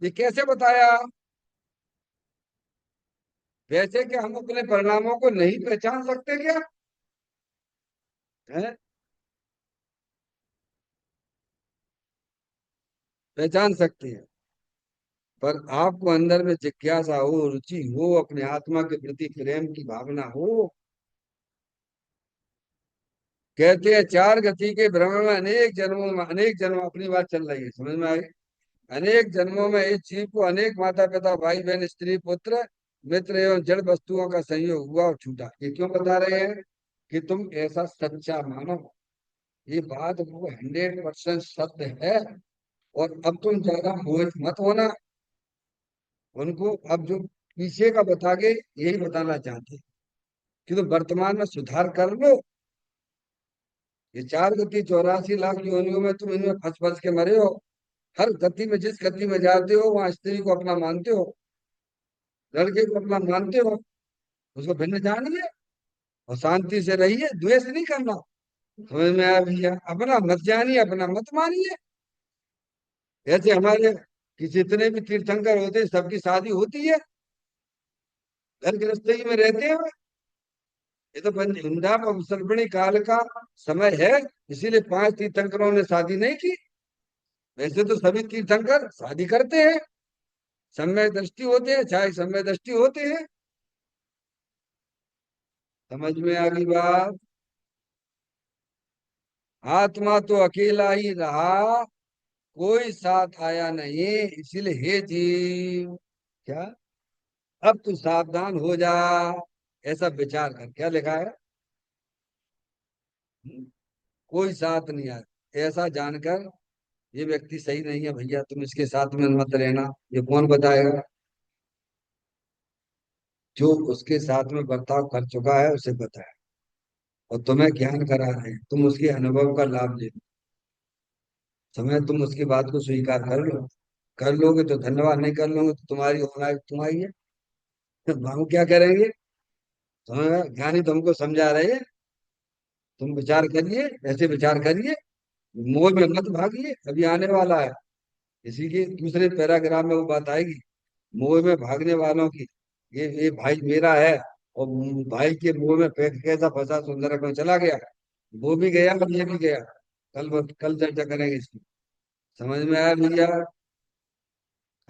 ये कैसे बताया? वैसे कि हम अपने परिणामों को नहीं पहचान सकते क्या? है? पहचान सकते हैं, पर आपको अंदर में जिज्ञासा हो, रुचि हो, अपने आत्मा के प्रति प्रेम की भावना हो। कहते हैं चार गति के भ्रमण में अनेक जन्मों में, अनेक जन्म, अपनी बात चल रही है, समझ में आ गई? अनेक जन्मों में इस जीव को अनेक माता पिता भाई बहन स्त्री पुत्र मित्र एवं जड़ वस्तुओं का संयोग हुआ और छूटा। ये क्यों बता रहे हैं? कि तुम ऐसा सच्चा मानो। ये बात वो 100% सत्य है। और अब तुम ज्यादा मोहित मत होना उनको। अब जो पीछे का बता के यही बताना चाहते हैं कि तुम वर्तमान में सुधार कर लो। ये चार गति 84 लाख योनियों में तुम इनमें फंस फंस के मरे हो। हर गति में, जिस गति में जाते हो वहां स्त्री को अपना मानते हो, लड़के को अपना मानते हो। उसको भिन्न जानिए और शांति से रहिए, द्वेष नहीं करना। समझ में आया भैया? अपना मत जानिए, अपना मत मानिए। ऐसे हमारे कि जितने भी तीर्थंकर होते हैं सबकी शादी होती है, घर गृहस्थी में रहते हैं। ये तो हुंडा सरपणी काल का समय है, इसीलिए 5 तीर्थंकरों ने शादी नहीं की। वैसे तो सभी तीर्थंकर शादी करते हैं, समय दृष्टि होते हैं, चाहे समय दृष्टि होते हैं। समझ में आ गई बात? आत्मा तो अकेला ही रहा, कोई साथ आया नहीं, इसीलिए हे जीव, क्या, अब तू सावधान हो जा, ऐसा विचार कर। क्या लिखा है? कोई साथ नहीं आया, ऐसा जानकर ये व्यक्ति सही नहीं है भैया, तुम इसके साथ में मत रहना। ये कौन बताएगा? जो उसके साथ में बर्ताव कर चुका है उसे पता है, और तुम्हें ज्ञान करा रहे हैं, तुम उसके अनुभव का लाभ ले लो। समय तुम उसकी बात को स्वीकार कर लो। कर लोगे तो धन्यवाद, नहीं कर लोगे तो तुम्हारी होना तुम्हारी है। हम क्या करेंगे? तुम्हें ज्ञानी तुमको समझा रहे हैं, तुम विचार करिए, ऐसे विचार करिए, मोह में मत भागिए, अभी आने वाला है। इसी के दूसरे पैराग्राफ में वो बात आएगी, मोह में भागने वालों की। ये भाई मेरा है, और भाई के मुंह में पैक कैसा फंसा सुंदरक में चला गया। वो भी गया और ये भी गया। कल चर्चा करेंगे इसकी। समझ में आया भैया?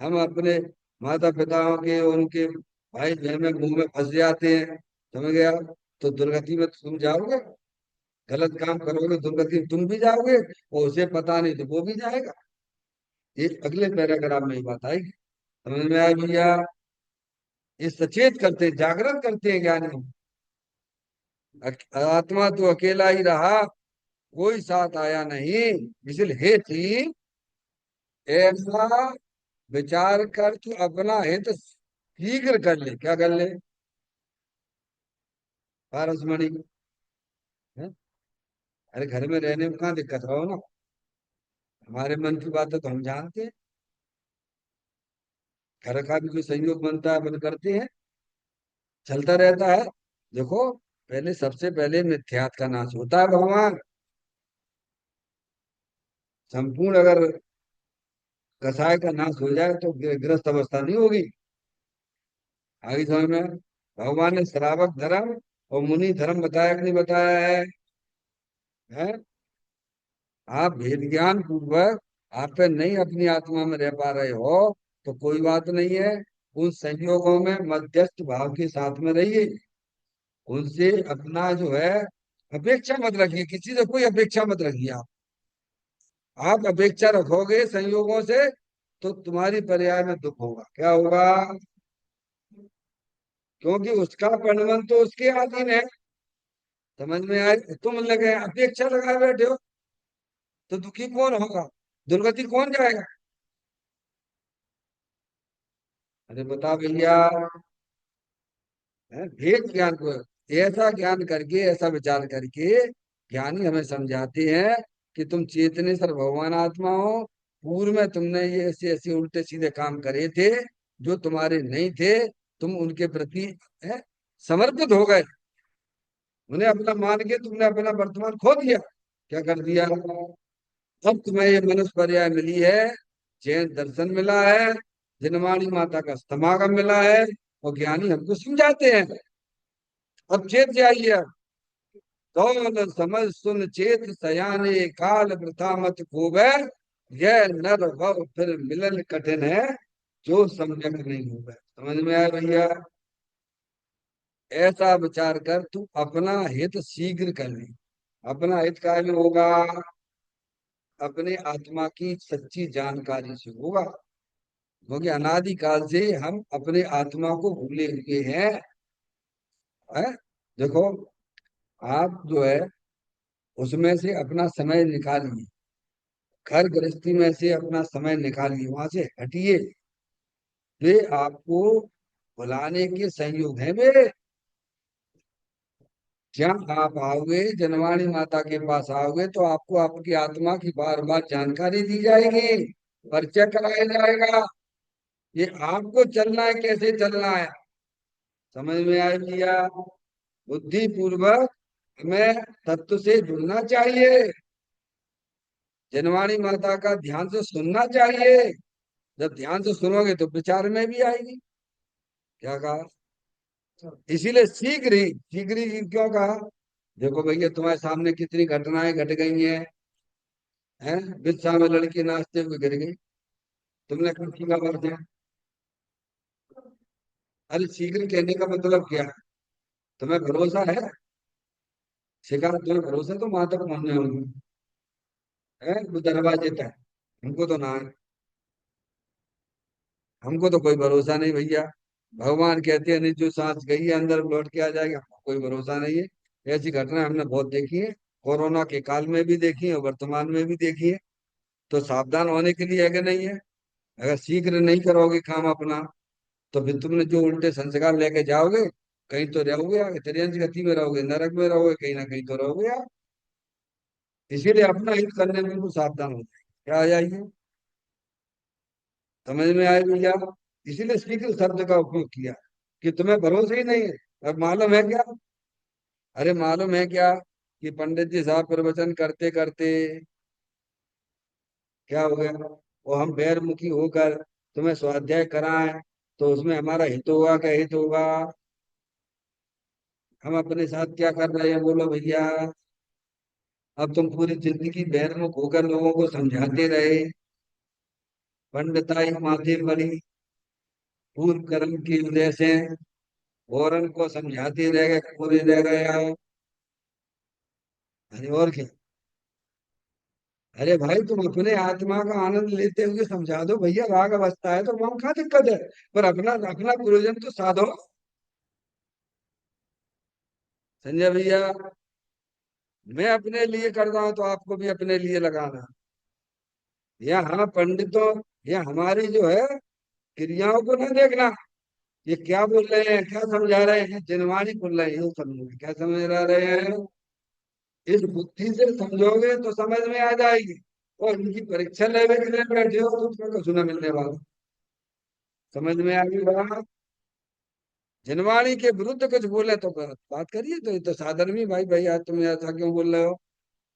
हम अपने माता पिताओं के, उनके भाई बहन में मुंह में फंस जाते हैं, समझ गया, तो दुर्गति में तुम जाओगे। गलत काम करोगे, दुर्गति में तुम भी जाओगे, और उसे पता नहीं तो वो भी जाएगा। ये अगले पैराग्राफ में ही बात आएगी। समझ में आया भैया? ये सचेत करते हैं, जागरण करते हैं ज्ञानी। आत्मा तो अकेला ही रहा, कोई साथ आया नहीं, इसलिए हे थी, ऐसा विचार कर तू अपना हित शीघ्र कर ले। क्या कर ले? पारसमणि। है? अरे घर में रहने में कहाँ दिक्कत हो ना, हमारे मन की बात है तो हम जानते हैं। घर का भी कोई संयोग बनता है, बन करते हैं, चलता रहता है। देखो, पहले सबसे पहले मिथ्यात का नाश होता है भगवान। संपूर्ण अगर कसाय का नाश हो जाए तो गृहस्थ अवस्था नहीं होगी। आगे समझ में? भगवान ने श्रावक धर्म और मुनि धर्म बताया कि नहीं बताया है? आप भेद ज्ञान पूर्वक आप पे नहीं अपनी आत्मा में रह पा रहे हो, तो कोई बात नहीं है। उन संयोगों में मध्यस्थ भाव के साथ में रहिए। उनसे अपना जो है अपेक्षा मत रखिए, किसी से कोई अपेक्षा मत रखिए। आप अपेक्षा रखोगे संयोगों से तो तुम्हारी पर्याय में दुख होगा। क्या होगा? क्योंकि उसका परिणमन तो उसके अधीन है। समझ में आए? तुम लगे अपेक्षा लगाए बैठे हो, तो दुखी कौन होगा? दुर्गति कौन जाएगा? अरे बता भैया, भेद ज्ञान को ऐसा ज्ञान करके, ऐसा विचार करके ज्ञानी हमें समझाते हैं कि तुम चेतनेश्वर भगवान आत्मा हो। पूर्व में तुमने ये ऐसे ऐसे उल्टे सीधे काम करे थे जो तुम्हारे नहीं थे, तुम उनके प्रति है, समर्पित हो गए। उन्हें अपना मान के तुमने अपना वर्तमान खो दिया। क्या कर दिया? अब तुम्हें ये मनुष्य पर्याय मिली है, जैन दर्शन मिला है, जिनवाणी माता का समागम मिला है, और ज्ञानी हमको समझाते हैं। अब चेत जाइए। कौन समझ सुन चेत सयाने, काल वृथा मत खूबे, यह नर भव फिर मिलन कठिन है, जो सम्यक नहीं हुआ। समझ में आया भैया? ऐसा विचार कर तू अपना हित शीघ्र कर ले। अपना हित काय में होगा? अपने आत्मा की सच्ची जानकारी से होगा। क्योंकि अनादि काल से हम अपने आत्मा को भूले हुए हैं? देखो, आप जो है उसमें से अपना समय निकालिए, घर गृहस्थी में से अपना समय निकालिए, वहां से हटिए। वे आपको बुलाने के संयोग है मेरे। जहाँ आप आओगे, जनवाणी माता के पास आओगे, तो आपको आपकी आत्मा की बार बार जानकारी दी जाएगी, परिचय कराया जाएगा। ये आपको चलना है, कैसे चलना है। समझ में आया भैया? बुद्धि पूर्वक हमें तत्व से जुड़ना चाहिए। जनवाणी माता का ध्यान से सुनना चाहिए। जब ध्यान से सुनोगे तो विचार में भी आएगी। क्या कहा? इसीलिए शीघ्र ही क्यों कहा? देखो भैया, तुम्हारे सामने कितनी घटनाएं घट गई हैं। बिस्सा में लड़की नाचते हुए गिर गई, तुमने कुछ खबर दिया? अरे शीघ्र कहने का मतलब क्या है? तुम्हें भरोसा है? शिकार तुम्हें भरोसा तो वहां तक पहुंचने होंगे, है वो दरवाजे तक। हमको तो ना है। हमको तो कोई भरोसा नहीं भैया। भगवान कहते हैं नहीं, जो सांस गई है अंदर लौट के आ जाएगी, हमको कोई भरोसा नहीं है। ऐसी घटना हमने बहुत देखी है। कोरोना के काल में भी देखी है और वर्तमान में भी देखी है। तो सावधान होने के लिए है कि नहीं है? अगर शीघ्र नहीं करोगे काम अपना, तो फिर तुमने जो उल्टे संस्कार लेके जाओगे, कहीं तो रहोगे आगे, त्रियंश गति में रहोगे, नरक में रहोगे, कहीं ना कहीं तो रहोगे आप। इसीलिए अपना हित करने में बिल्कुल सावधान हो जाए। क्या आ जाइए, समझ में आए भैया? इसीलिए शीघ्र शब्द का उपयोग किया कि तुम्हें भरोसा ही नहीं है। अब मालूम है क्या? अरे मालूम है क्या कि पंडित जी साहब प्रवचन करते करते क्या हो गया, वो हम बैरमुखी होकर तुम्हें स्वाध्याय कराएं, तो उसमें हमारा हित होगा क्या हित होगा? हम अपने साथ क्या कर रहे हैं बोलो भैया? अब तुम पूरी जिंदगी बैरमुख होकर लोगों को समझाते रहे, पंडिताई माथे पड़ी, पूर्व कर्म की वजह से और उनको समझाते रह गए, पूरे रह गए आओ। अरे और क्या? अरे भाई, तुम अपने आत्मा का आनंद लेते हुए समझा दो भैया, राग अवस्था है तो वहां क्या दिक्कत है? पर अपना अपना प्रयोजन तो साधो। संजय भैया, मैं अपने लिए कर रहा हूं तो आपको भी अपने लिए लगाना। या हाँ पंडितों, या हमारी जो है क्रियाओं को ना देखना, ये क्या बोल रहे हैं, क्या समझा रहे हैं, जिनवाणी बोल रहे हैं, ये समझो क्या समझ रहे हैं। इस बुद्धि से समझोगे तो समझ में आ जाएगी। और इनकी परीक्षा लेने के लिए बैठे हो तो उसमें कुछ ना मिलने वाला। समझ में आ गई बात? जनवाणी के विरुद्ध कुछ बोले तो बात करिए, तो ये तो साधन में भाई भाई आज तुम ऐसा क्यों बोल रहे हो,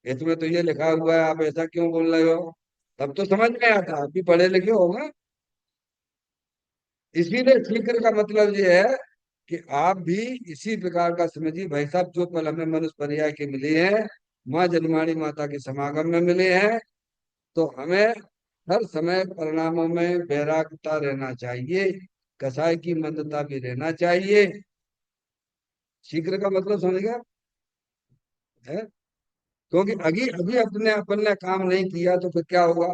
इसमें तो ये लिखा हुआ है, आप ऐसा क्यों बोल रहे हो? तब तो समझ में आता, आप भी पढ़े लिखे होगा। इसीलिए शीघ्र का मतलब ये है कि आप भी इसी प्रकार का समझिए भाई साहब, जो पल हमें मनुष्य पर्याय के मिले हैं, माँ जनवाणी माता के समागम में मिले हैं, तो हमें हर समय परिणामों में वैराग्यता रहना चाहिए, कसाई की मंदता भी रहना चाहिए। शीघ्र का मतलब समझ गया है? क्योंकि अभी अभी अपने अपन ने काम नहीं किया तो फिर क्या होगा?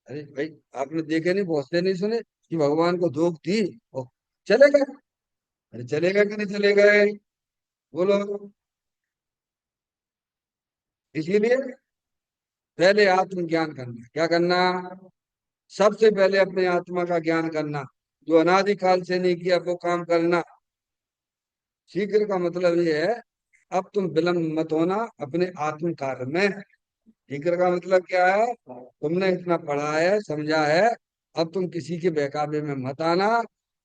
अरे भाई, आपने देखे नहीं, बहुत से नहीं सुने कि भगवान को धोख दी और चले गए। अरे चलेगा कि नहीं चले गए? बोलो। इसीलिए पहले आत्मज्ञान करना, क्या करना? सबसे पहले अपने आत्मा का ज्ञान करना, जो अनादिकाल से नहीं किया वो काम करना। शीघ्र का मतलब ये है, अब तुम विलंब मत होना अपने आत्म कार्य में। शीघ्र का मतलब क्या है? तुमने इतना पढ़ा है, समझा है, अब तुम किसी के बहकावे में मत आना।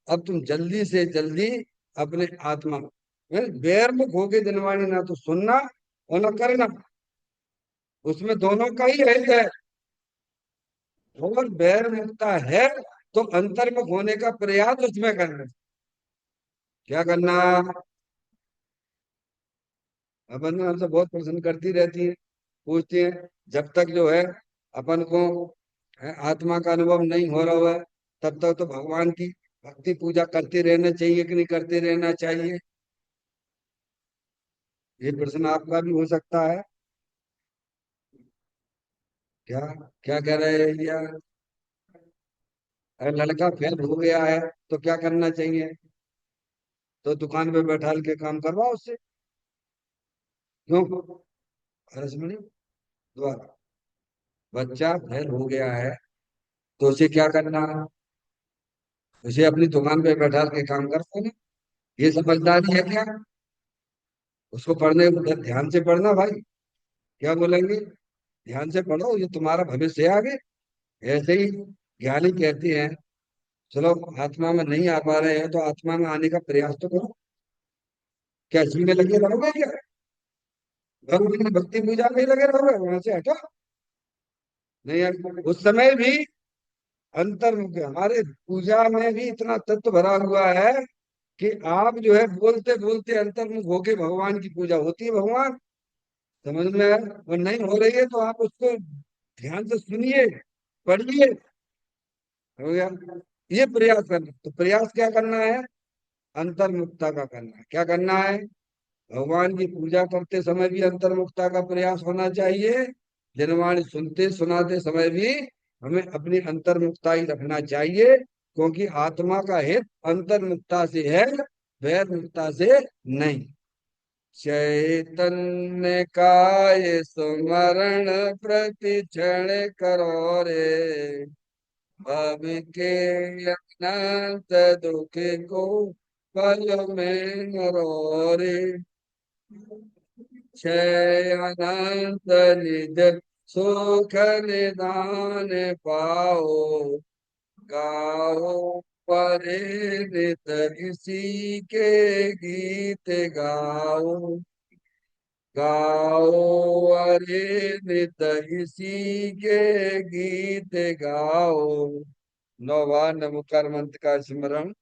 अब तुम जल्दी से जल्दी अपने आत्मा में बेरमुख होके जनवाणी ना तो सुनना और ना करना। उसमें दोनों का ही हित है। और बैर मुक्ता है तो अंतर्मुख होने का प्रयास उसमें करना। क्या करना? अपन हमसे बहुत प्रश्न करती रहती है, पूछती है। जब तक जो है अपन को आत्मा का अनुभव नहीं हो रहा है, तब तक तो भगवान की भक्ति पूजा करते रहना चाहिए कि नहीं करते रहना चाहिए? ये प्रश्न आपका भी हो सकता है। क्या क्या कह रहे हैं भैया? अगर लड़का फेल हो गया है तो क्या करना चाहिए? तो दुकान पे बैठा के काम करवाओ उससे। क्यों? रसमणी द्वारा बच्चा फेल हो गया है तो उसे क्या करना? उसे अपनी दुकान पे बैठा के काम करते ना। ये समझदारी है क्या? उसको पढ़ने ध्यान से पढ़ना भाई। क्या बोलेंगे? ध्यान से पढ़ो, ये तुम्हारा भविष्य है आगे। ऐसे ही ज्ञानी कहते हैं, चलो आत्मा में नहीं आ पा रहे हैं तो आत्मा में आने का प्रयास तो करो। क्या इसी में लगे रहोगे क्या? भगवान की भक्ति पूजा में ही लगे रहोगे, वहां से हटो। नहीं उस समय भी अंतर्मुख है। हमारे पूजा में भी इतना तत्व भरा हुआ है कि आप जो है बोलते बोलते अंतर्मुख होके भगवान की पूजा होती है। भगवान समझ में आया? और नहीं हो रही है तो आप उसको ध्यान से सुनिए, पढ़िए। हो गया। ये प्रयास करना, तो प्रयास क्या करना है? अंतर्मुखता का करना है। क्या करना है? भगवान की पूजा करते समय भी अंतर्मुखता का प्रयास होना चाहिए। जनवाणी सुनते सुनाते समय भी हमें अपनी अंतर्मुखता ही रखना चाहिए, क्योंकि आत्मा का हित अंतर्मुखता से है, बहिर्मुखता से नहीं। चैतन्य काय सुमरण प्रति क्षण करो रे, भव के अनंत दुख को पल में नरो रे। क्षय अनंत निज सुख निदान पाओ, गाओ परे नित इसी के गीत गाओ। गाओ अरे नित इसी के गीत गाओ। नौवा नमोकार मंत्र का स्मरण।